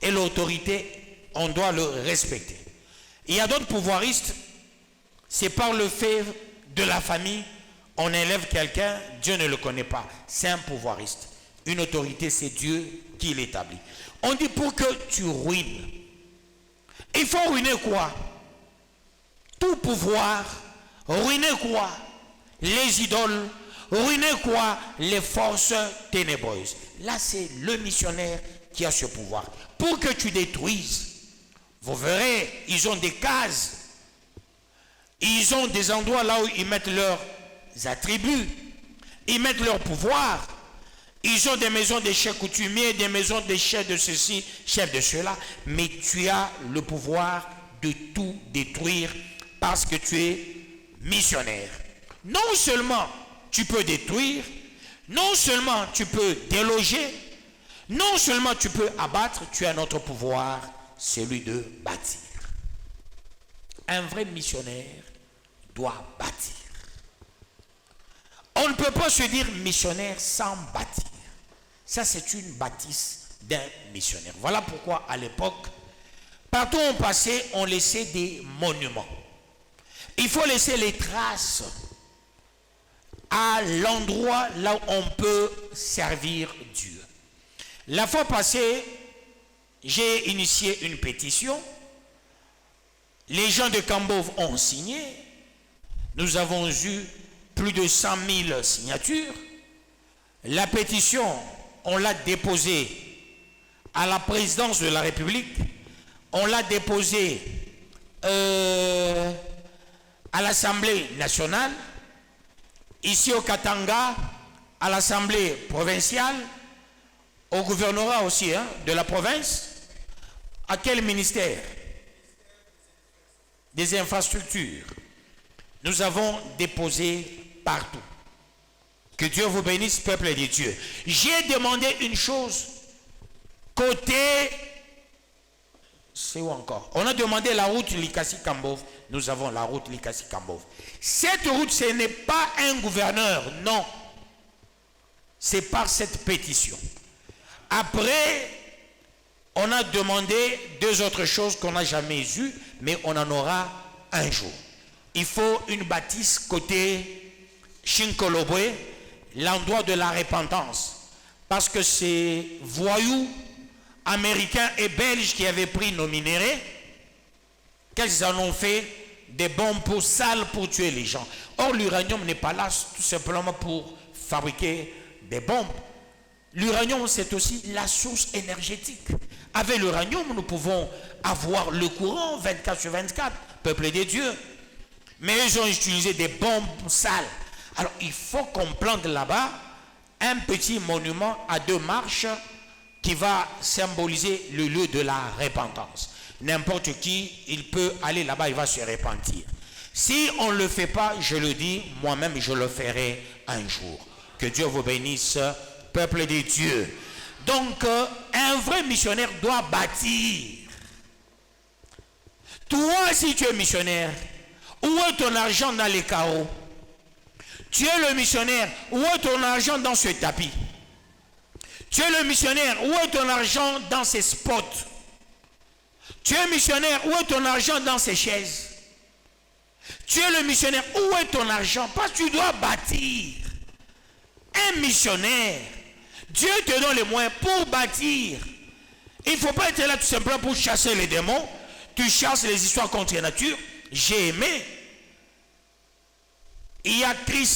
Et l'autorité, on doit le respecter. Il y a d'autres pouvoiristes, c'est par le fait de la famille, on élève quelqu'un, Dieu ne le connaît pas. C'est un pouvoiriste. Une autorité, c'est Dieu qui l'établit. On dit pour que tu ruines. Il faut ruiner quoi? Tout pouvoir. Ruiner quoi? Les idoles. Ruiner quoi? Les forces ténébreuses. Là, c'est le missionnaire qui a ce pouvoir. Pour que tu détruises, vous verrez, ils ont des cases. Ils ont des endroits là où ils mettent leurs attributs. Ils mettent leur pouvoir. Ils ont des maisons de chefs coutumiers, des maisons de chefs de ceci, chefs de cela. Mais tu as le pouvoir de tout détruire parce que tu es missionnaire. Non seulement tu peux détruire, non seulement tu peux déloger, non seulement tu peux abattre, tu as notre pouvoir, celui de bâtir. Un vrai missionnaire doit bâtir. On ne peut pas se dire missionnaire sans bâtir. Ça, c'est une bâtisse d'un missionnaire. Voilà pourquoi, à l'époque, partout où on passait, on laissait des monuments. Il faut laisser les traces à l'endroit là où on peut servir Dieu. La fois passée, j'ai initié une pétition. Les gens de Cambove ont signé. Nous avons eu plus de 100 000 signatures. La pétition, on l'a déposée à la présidence de la République. On l'a déposée à l'Assemblée nationale. Ici au Katanga, à l'Assemblée provinciale, au gouvernorat aussi de la province. À quel ministère? Des infrastructures. Nous avons déposé partout. Que Dieu vous bénisse, peuple de Dieu. J'ai demandé une chose. Côté... C'est où encore? On a demandé la route Likasi-Cambove. Nous avons la route Likasi-Cambove. Cette route, ce n'est pas un gouverneur, non. C'est par cette pétition. Après, on a demandé deux autres choses qu'on n'a jamais eues, mais on en aura un jour. Il faut une bâtisse côté Chinkolobwe, l'endroit de la repentance. Parce que ces voyous américains et belges qui avaient pris nos minéraux, qu'est-ce qu'ils en ont fait? Des bombes pour sales pour tuer les gens. Or, l'uranium n'est pas là tout simplement pour fabriquer des bombes. L'uranium, c'est aussi la source énergétique. Avec l'uranium, nous pouvons avoir le courant 24 sur 24, peuple des dieux. Mais ils ont utilisé des bombes sales. Alors, il faut qu'on plante là-bas un petit monument à 2 marches qui va symboliser le lieu de la repentance. N'importe qui, il peut aller là-bas, il va se repentir. Si on ne le fait pas, je le dis, moi-même, je le ferai un jour. Que Dieu vous bénisse, peuple de Dieu. Donc, un vrai missionnaire doit bâtir. Toi, si tu es missionnaire, où est ton argent dans les carreaux? Tu es le missionnaire, où est ton argent dans ce tapis? Tu es le missionnaire, où est ton argent dans ces spots? Tu es missionnaire, où est ton argent dans ces chaises? Tu es le missionnaire, où est ton argent? Parce que tu dois bâtir. Un missionnaire, Dieu te donne les moyens pour bâtir. Il ne faut pas être là tout simplement pour chasser les démons. Tu chasses les histoires contre la nature. J'ai aimé. Il y a Chris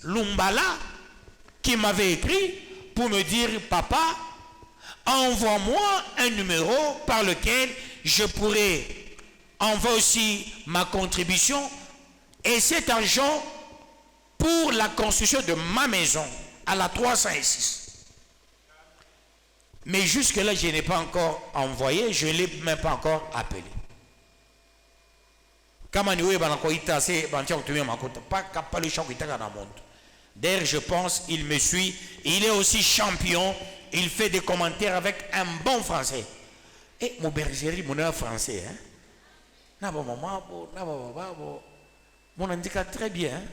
Lumbala qui m'avait écrit pour me dire, papa, envoie-moi un numéro par lequel je pourrais envoyer aussi ma contribution et cet argent pour la construction de ma maison à la 306. Mais jusque-là, je n'ai pas encore envoyé, je ne l'ai même pas encore appelé. D'ailleurs, je pense qu'il me suit. Il est aussi champion il fait des commentaires avec un bon français. Et mon bergerie, mon français, hein? Mon indica très bien, hein?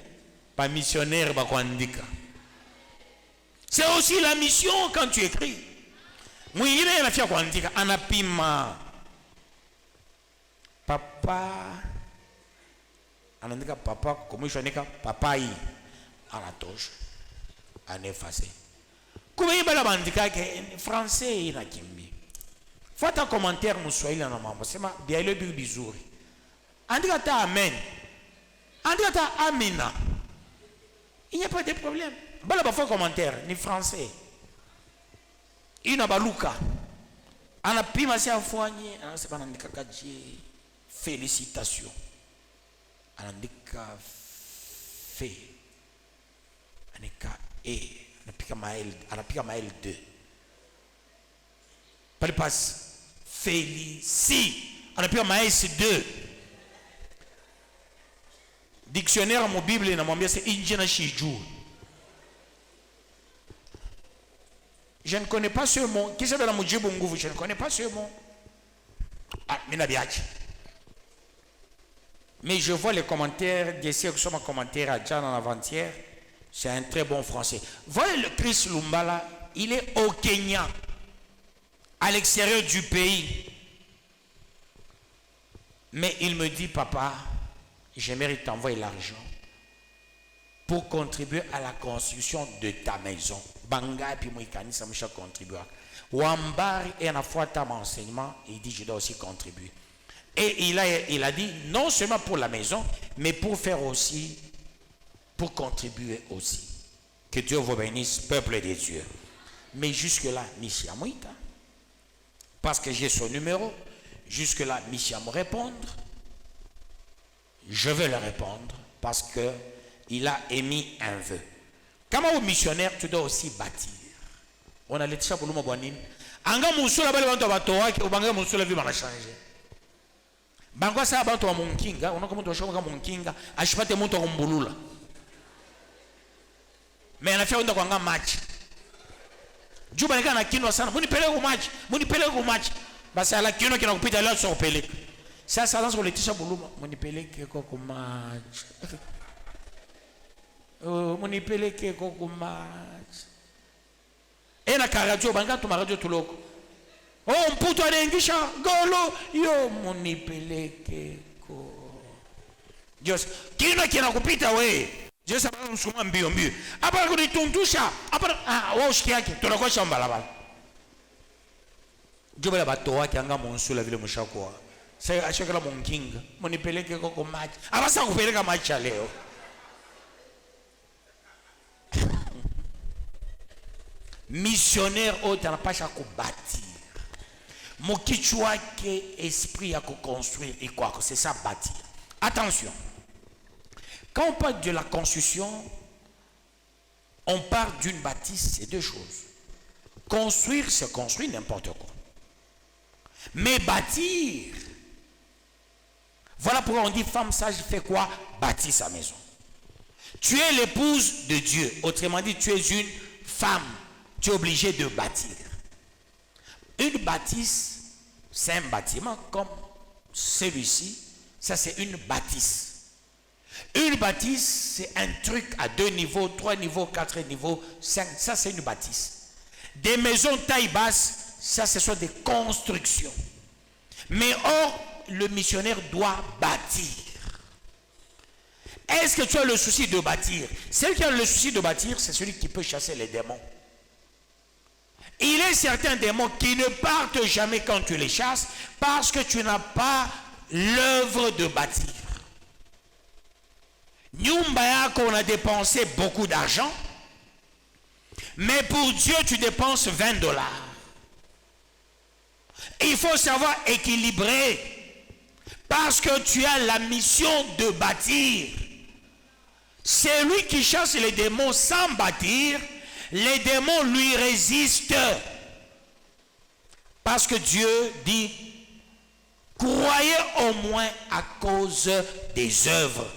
Pas missionnaire, pas quoi indica. C'est aussi la mission quand tu écris. Moi, il est la fille quoi indica, anapima. Papa, on indica papa, comment je dis papa y à la touche, en effacé. Comment il va la indica que français il a kimbi. Faut un commentaire mon swahili en maman, c'est ma bien le bizuri. Indica ta amen. Indica ta amina. Il n'y a pas de problème. Bala ba faux commentaire ni français. Il n'a pas Luca. On a pima si afouani, on sait pas n'andika kadji. Félicitations. On andika fait. Andika et on a pika mael 2. Pas passe félici. On a pika mael 2. Dictionnaire mon Bible na mon bien c'est Injina Shiju. Je ne connais pas ce mot. Qui s'appelle la Mujibungu? Je ne connais pas ce mot. Ah, mais je vois les commentaires d'ici que sont mes commentaires à Djan en avant-hier. C'est un très bon français. Voyez le Chris Lumbala, il est au Kenya, à l'extérieur du pays. Mais il me dit, papa, j'aimerais t'envoyer l'argent pour contribuer à la construction de ta maison. Banga et puis moi ça me contribuer. Wambari et à la fois mon enseignement, il dit je dois aussi contribuer. Et il a dit non seulement pour la maison, mais pour faire aussi, pour contribuer aussi. Que Dieu vous bénisse, peuple de Dieu. Mais jusque-là, Michia Mouita, parce que j'ai son numéro, jusque-là, Michia me répondre. Je vais le répondre parce que il a émis un vœu. Comme au missionnaire, tu dois aussi bâtir. On a l'état pour nous bonine. Anga muso la bale bantu batoa ki ubanga muso la vie va changer. Bangwa sa bantu wa munkinga, on a comme to shoka munkinga, ashipate muntu kumbulula. Mais anafia kwenda kwanga match. Juba nikana kinwa sana. Munipeleke ku match. Basi ala kino kinakupita leo sio upeleke. Sasa lazima uletisha buluma, munipeleke kwa match. Munipeleke kwa match. Ena karadio banga tu maradio tuloko. Oh mputo anaingisha golo yo munipeleke ko. Just kino kinakupita we. Just abana msukuma mbio. Hapa kunitundusha. Hapa wao shiki yake tunakuwa shamba la bala. Joba la bato wake anga monsula vile mshakuwa. Sasa ashakala munkinga. Munipeleke kwa match. Abasa kupeleka match leo. Missionnaire au tanapasha kubâtir. Mokichwa ke esprit à construire et quoi que c'est ça bâtir. Attention. Quand on parle de la construction, on parle d'une bâtisse, c'est deux choses. Construire, c'est construire n'importe quoi. Mais bâtir, voilà pourquoi on dit femme sage fait quoi? Bâtir sa maison. Tu es l'épouse de Dieu. Autrement dit, tu es une femme. Tu es obligé de bâtir. Une bâtisse, c'est un bâtiment comme celui-ci. Ça, c'est une bâtisse. Une bâtisse, c'est un truc à 2 niveaux, 3 niveaux, 4 niveaux, 5. Ça, c'est une bâtisse. Des maisons taille basse, ça, ce sont des constructions. Mais or, le missionnaire doit bâtir. Est-ce que tu as le souci de bâtir? Celui qui a le souci de bâtir, c'est celui qui peut chasser les démons. Il est certains démons qui ne partent jamais quand tu les chasses parce que tu n'as pas l'œuvre de bâtir. Nyumba yako, on a dépensé beaucoup d'argent, mais pour Dieu, tu dépenses $20. Il faut savoir équilibrer parce que tu as la mission de bâtir. Celui qui chasse les démons sans bâtir, les démons lui résistent. Parce que Dieu dit, croyez au moins à cause des œuvres.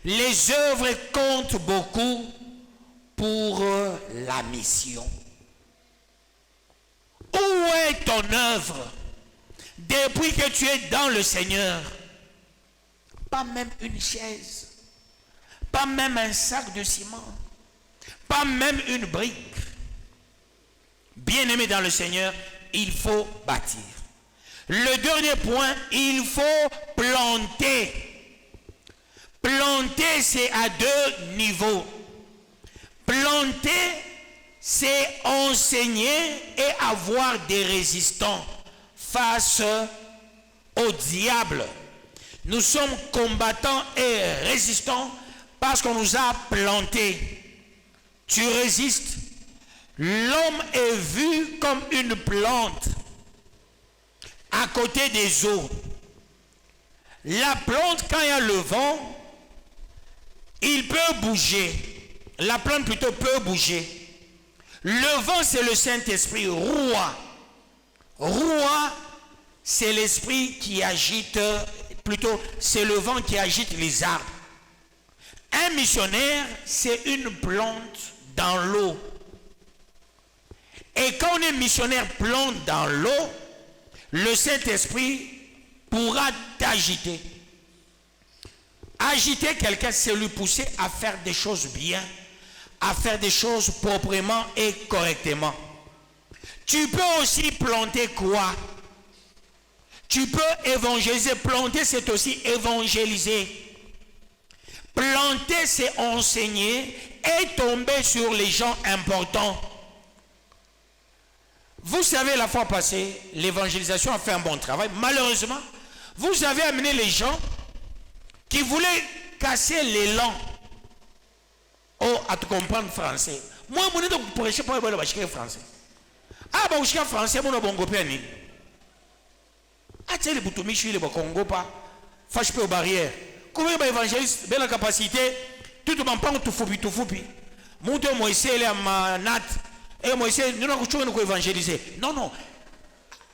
Les œuvres comptent beaucoup pour la mission. Où est ton œuvre depuis que tu es dans le Seigneur? Pas même une chaise, pas même un sac de ciment, pas même une brique. Bien-aimé dans le Seigneur, il faut bâtir. Le dernier point, il faut planter. Planter, c'est à deux niveaux. Planter, c'est enseigner et avoir des résistants face au diable. Nous sommes combattants et résistants parce qu'on nous a plantés. Tu résistes. L'homme est vu comme une plante à côté des eaux. La plante, quand il y a le vent, il peut bouger. La plante plutôt peut bouger. Le vent, c'est le Saint-Esprit. Roua. Roua, c'est l'esprit qui agite, plutôt c'est le vent qui agite les arbres. Un missionnaire, c'est une plante dans l'eau. Et quand on est missionnaire plante dans l'eau, le Saint-Esprit pourra t'agiter. Agiter quelqu'un, c'est lui pousser à faire des choses bien, à faire des choses proprement et correctement. Tu peux aussi planter quoi? Tu peux évangéliser. Planter, c'est aussi évangéliser. Planter, c'est enseigner et tomber sur les gens importants. Vous savez, la fois passée, l'évangélisation a fait un bon travail. Malheureusement, vous avez amené les gens qui voulaient casser l'élan à te comprendre français. Moi, je ne prêche pas le français. Ah, bah, je français, je ne bon gopéani. Ah, tu sais, les boutomichi, les Congo, pas. Fâche pas aux barrières. Comment les évangélistes, belle capacité, tout le monde parle tout foupi. Mon Dieu, moi, c'est la manate. Et moi, c'est nous n'avons pas évangéliser. Non, non.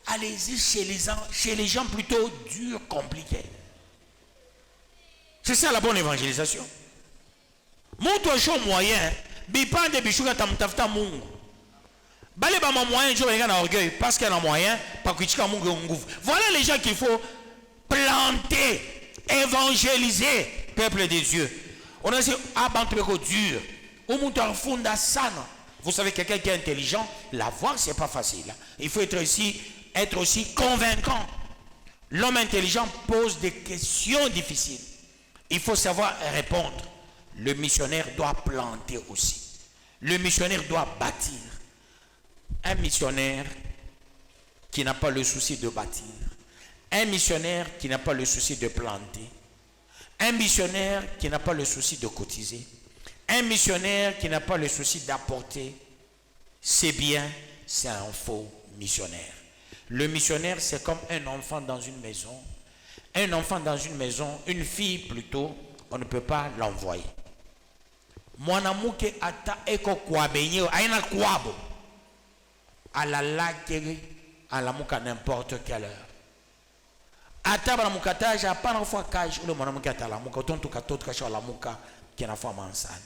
Allez-y chez les gens plutôt durs, compliqués. C'est ça la bonne évangélisation. Mon toi chaud moyen, bipan de bichouga tamtafta mungu. Balé ba moyen, je regarde en orgueil parce qu'il y a un moyen, pas critiquer mungu ngouf. Voilà les gens qu'il faut planter, évangéliser, peuple des dieux. On a dit ah ben tu es dur. Au monde en funda sana. Vous savez, quelqu'un qui est intelligent, la voir, c'est pas facile. Il faut être aussi convaincant. L'homme intelligent pose des questions difficiles. Il faut savoir répondre. Le missionnaire doit planter aussi. Le missionnaire doit bâtir. Un missionnaire qui n'a pas le souci de bâtir. Un missionnaire qui n'a pas le souci de planter. Un missionnaire qui n'a pas le souci de cotiser. Un missionnaire qui n'a pas le souci d'apporter ses biens, c'est un faux missionnaire. Le missionnaire, c'est comme un enfant dans une maison. Un enfant dans une maison, une fille plutôt, on ne peut pas l'envoyer. Mwanamuke ata eko kwabenye, aina kwabo. À la lakere, à la muka n'importe quelle heure. Ata bana mukataje, apana fois kaje, le mwanamuke ata la muka, otonto katoto kasha la muka, qui n'a pas mansane.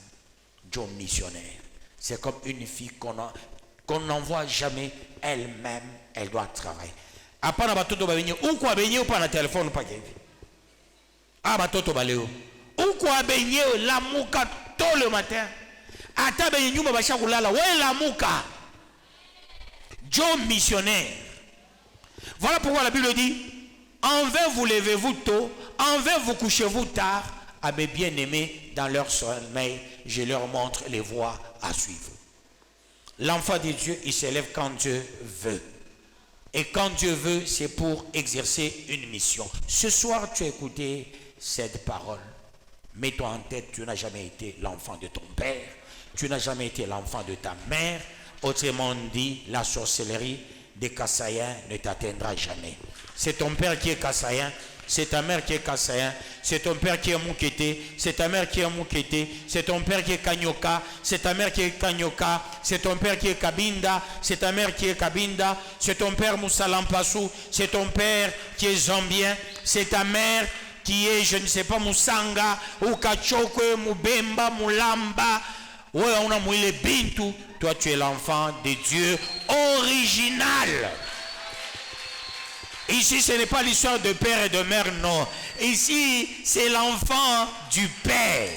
John missionnaire. C'est comme une fille qu'on n'envoie jamais elle-même, elle doit travailler. Apana batoto babenye, ou kwa benye ou pas na téléphone pas kevi. Ah batoto baleo. Ou kwa benye la muka tôt le matin. Ata benye nyumba basha kulala, ouais la muka. John missionnaire. Voilà pourquoi la Bible dit envers vous levez-vous tôt, envers vous couchez-vous tard. À mes bien-aimés, dans leur sommeil, je leur montre les voies à suivre. L'enfant de Dieu, il s'élève quand Dieu veut. Et quand Dieu veut, c'est pour exercer une mission. Ce soir, tu as écouté cette parole. Mets-toi en tête, tu n'as jamais été l'enfant de ton père. Tu n'as jamais été l'enfant de ta mère. Autrement dit, la sorcellerie des Kassaïens ne t'atteindra jamais. C'est ton père qui est Kassaïen. C'est ta mère qui est Kassaïen, c'est ton père qui est Moukété, c'est ta mère qui est Moukété, c'est ton père qui est Kanyoka, c'est ta mère qui est Kanyoka, c'est ton père qui est Kabinda, c'est ta mère qui est Kabinda, c'est ton père Moussalampassou, c'est ton père qui est Zambien, c'est ta mère qui est, je ne sais pas, Moussanga, ou Kachokwe, Moubemba, Moulamba, ouais, on a mouillé Bintou. Toi, tu es l'enfant de Dieu original. Ici, ce n'est pas l'histoire de père et de mère, non. Ici, c'est l'enfant du père.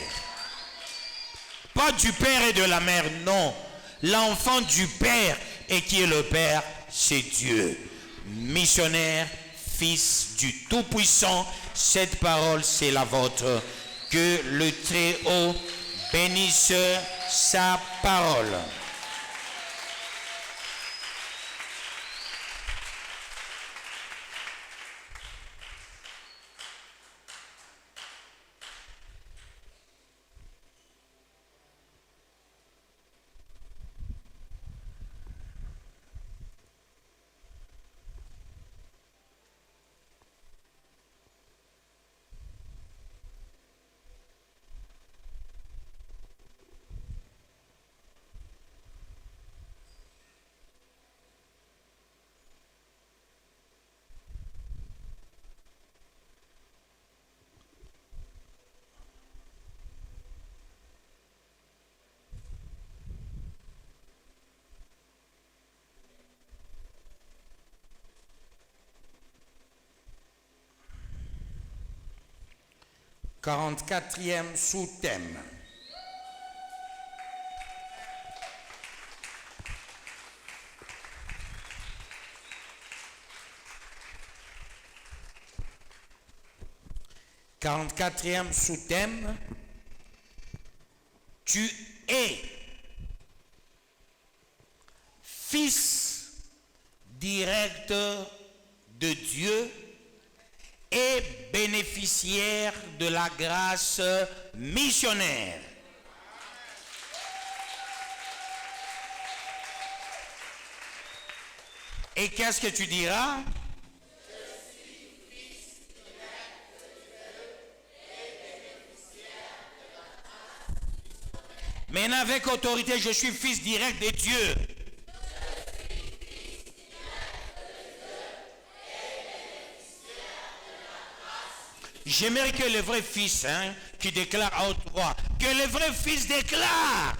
Pas du père et de la mère, non. L'enfant du père. Et qui est le père? C'est Dieu. Missionnaire, fils du Tout-Puissant. Cette parole, c'est la vôtre. Que le Très-Haut bénisse sa parole. Quarante-quatrième sous-thème. Quarante-quatrième sous-thème. Tu es fils direct de Dieu et bénéficiaire de la grâce missionnaire. Et qu'est-ce que tu diras? Je suis fils direct de Dieu et bénéficiaire de la grâce. Mais avec autorité, je suis fils direct de Dieu. J'aimerais que le vrai fils, qui déclare à haute voix, que le vrai fils déclare.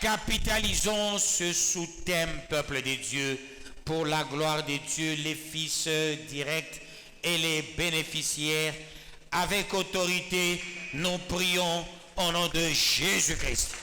Capitalisons ce sous-thème, peuple de Dieu, pour la gloire de Dieu, les fils directs et les bénéficiaires. Avec autorité, nous prions au nom de Jésus-Christ.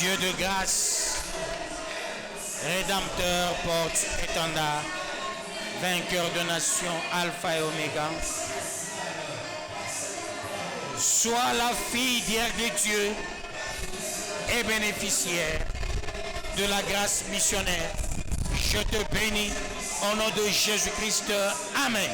Dieu de grâce, Rédempteur, porte-étendard, vainqueur de nations, Alpha et Oméga, sois la fille directe de Dieu et bénéficiaire de la grâce missionnaire. Je te bénis au nom de Jésus-Christ. Amen.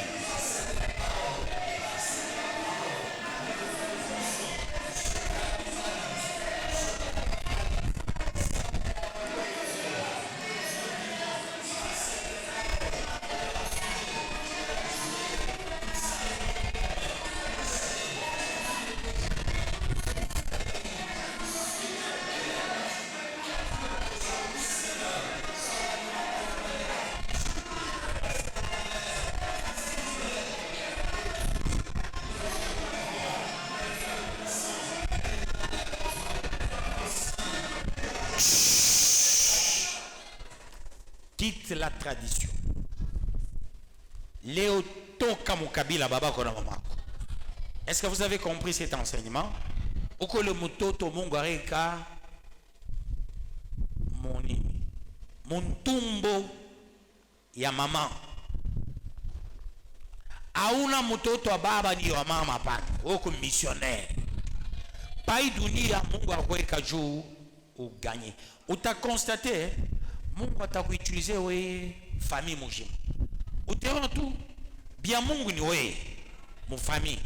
Quitte la tradition. Léo toka mukabila baba kona mamako. Est-ce que vous avez compris cet enseignement? Oko le mutoto mungu areka monini. muntumbo ya mama. Hauna mtoto wa baba ni wa mama hapana. Wewe missionnaire. Pai dunia Mungu akweka juu uganye. Utakonstate Mungu atakuutiliser wewe famille mujima. Utaona tu bia Mungu ni wewe mu famille.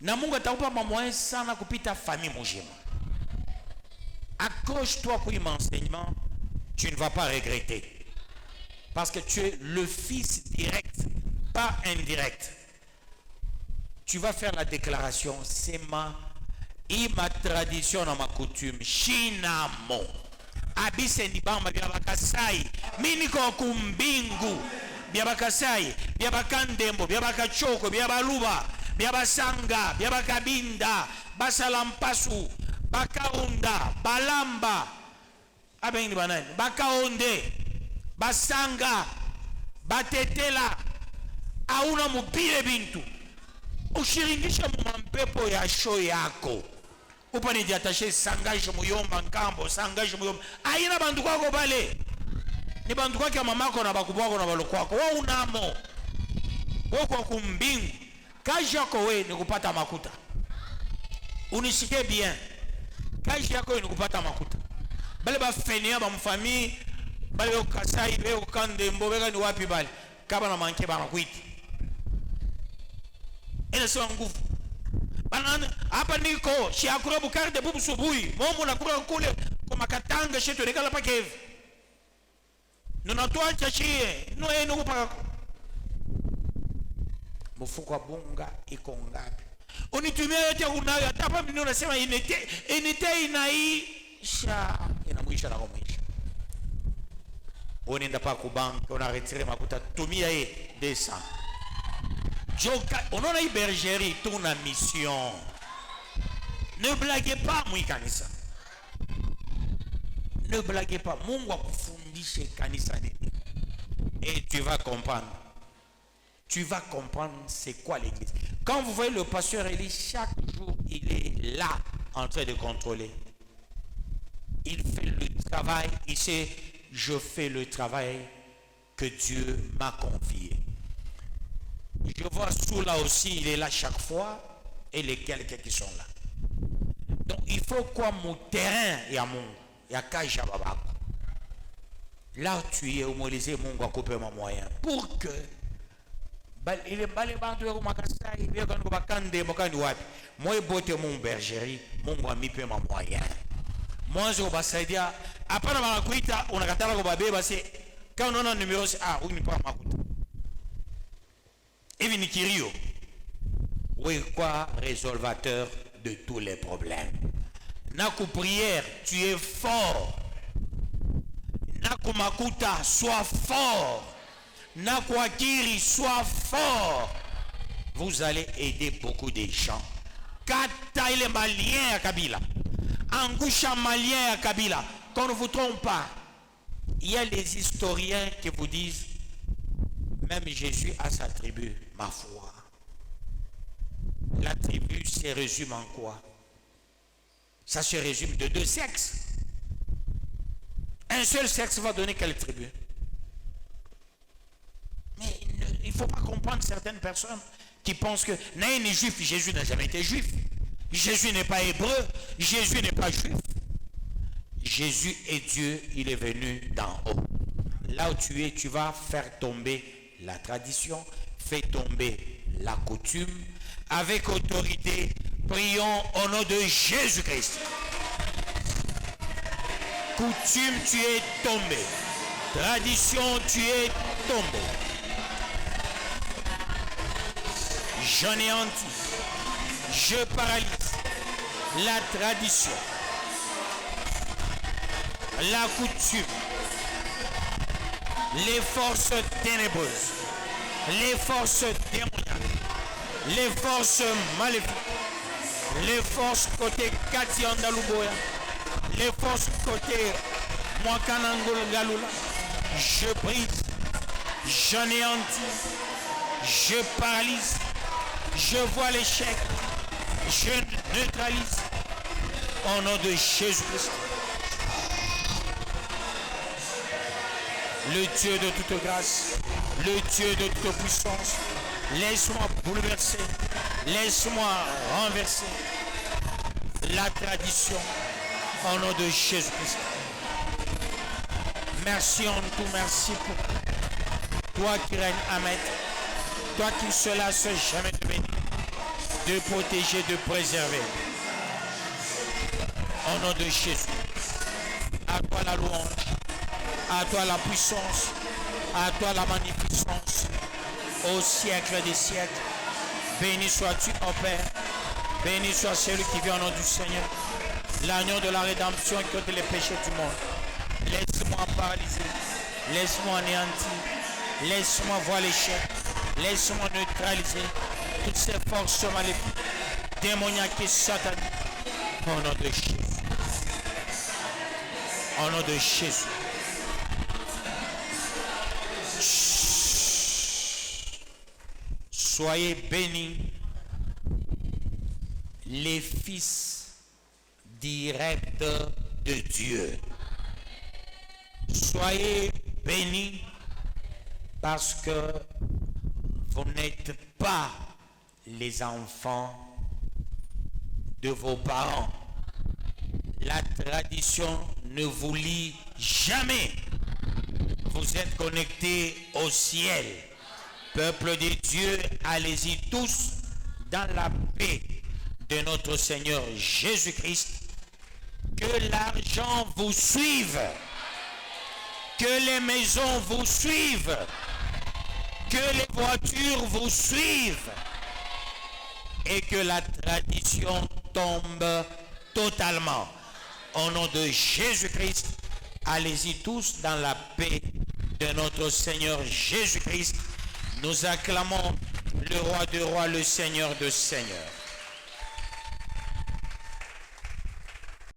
Na Mungu atakupa mamoyen sana kupita famille mujima. Accroche-toi pour l'enseignement, tu ne vas pas regretter. Parce que tu es le fils direct, pas indirect. Tu vas faire la déclaration, c'est ma tradition, ma coutume. Shinamo. Abise ni bamba biabakasai. Miniko kumbingu. Biabakasai. Biabakandembo. Biabakachoko. Biabaluba. Biabasanga. Biabakabinda. Basalampasu. Bakaunda. Balamba. Abengi banani. Bakaonde. Basanga. Batetela. Auna mubile bintu. Ushiringisha mumampepo ya show yako. Upani diatashe sangaje muyomba nkambo, sangaje muyomba. Aina bandu kwako pale. Ni bandu kwako ya mamako na bakubwa wako na baloko wako. Wewe unamo. Wewe kwa kumbingu. Kazi yako wewe ni kupata makuta. Unishike bien. Kazi yako wewe ni kupata makuta. Bale ba fenia ba mfami, bale ukasai, bale ukandembo, bale ni wapi bale. Kaba na manke ba nakuiti. Ile sio nguvu. Banana hapa niko shiakura bukari de bubu subuhi. Momo na kura kule kwa makatanga shetu rekala pa kevi. Nunatoa chachie, no eno kupaka. Mfuko wa bunga iko ngapi? Unitumia yote unayo hata hapa mimi unasema inite inaisha. Inamwisha na kumwisha. Unaenda pa kubanka, una retire makuta tumia desa. On a une bergerie, ton mission. Ne blaguez pas, moi, kanisa. Ne blaguez pas. Mungu akufundishe kanisa nini. Et tu vas comprendre. Tu vas comprendre c'est quoi l'église. Quand vous voyez le pasteur Eli, chaque jour, il est là, en train de contrôler. Il fait le travail. Il sait, je fais le travail que Dieu m'a confié. Je vois sous là aussi, il est là chaque fois, et les quelques qui sont là. Donc il faut quoi mon terrain et à mon, il y a Kaja Babako. Là où tu es, au Molisée, mon gars, couper mon moyen. Pour que, il est balé bandé au Makassa, il vient quand on va candé, moi, je botte mon bergerie, mon gars, mi peut mon moyen. Moi, je vais se dire, après la makuita, on a gâté la babé, c'est quand on a un numéro, c'est ah, oui, il pas makuta. Et vini Kirio, oui, quoi, résolvateur de tous les problèmes. Naku prière, tu es fort. Naku makuta, sois fort. Naku akiri, sois fort. Vous allez aider beaucoup de gens. Kata il est malien à Kabila. Angusha malien à Kabila. Qu'on ne vous trompe pas. Il y a les historiens qui vous disent même Jésus a sa tribu, ma foi. La tribu se résume en quoi? Ça se résume de deux sexes. Un seul sexe va donner quelle tribu? Mais il ne faut pas comprendre certaines personnes qui pensent que n'est ni juif, Jésus n'a jamais été juif. Jésus n'est pas hébreu, Jésus n'est pas juif. Jésus est Dieu, il est venu d'en haut. Là où tu es, tu vas faire tomber la tradition, fait tomber la coutume. Avec autorité, prions au nom de Jésus-Christ. Coutume, tu es tombé. Tradition, tu es tombé. J'anéantis, je paralyse la tradition, la coutume, les forces ténébreuses, les forces démoniaques, les forces maléfiques, les forces côté Katiandaluboya, les forces côté Mwakanangol Galula, je brise, j'anéantis, je paralyse, je vois l'échec, je neutralise au nom de Jésus-Christ. le Dieu de toute grâce, le Dieu de toute puissance. Laisse-moi bouleverser, laisse-moi renverser la tradition au nom de Jésus-Christ. Merci en tout, merci pour toi qui règnes à maître, toi qui seras jamais de bénir, de protéger, de préserver. Au nom de Jésus, à toi la louange, à toi la puissance, à toi la magnificence, au siècle des siècles. Béni sois-tu, ô Père, béni soit celui qui vient au nom du Seigneur, l'agneau de la rédemption qui ôte les péchés du monde. Laisse-moi paralyser, laisse-moi anéantir, laisse-moi voir l'échec, laisse-moi neutraliser toutes ces forces maléfiques, démoniaques et sataniques. Au nom de Jésus. Au nom de Jésus. Soyez bénis les fils directs de Dieu. Soyez bénis parce que vous n'êtes pas les enfants de vos parents. La tradition ne vous lie jamais. Vous êtes connectés au ciel. Peuple de Dieu, allez-y tous dans la paix de notre Seigneur Jésus-Christ. Que l'argent vous suive. Que les maisons vous suivent. Que les voitures vous suivent. Et que la tradition tombe totalement. Au nom de Jésus-Christ, allez-y tous dans la paix de notre Seigneur Jésus-Christ. Nous acclamons le roi de rois, le Seigneur de seigneurs.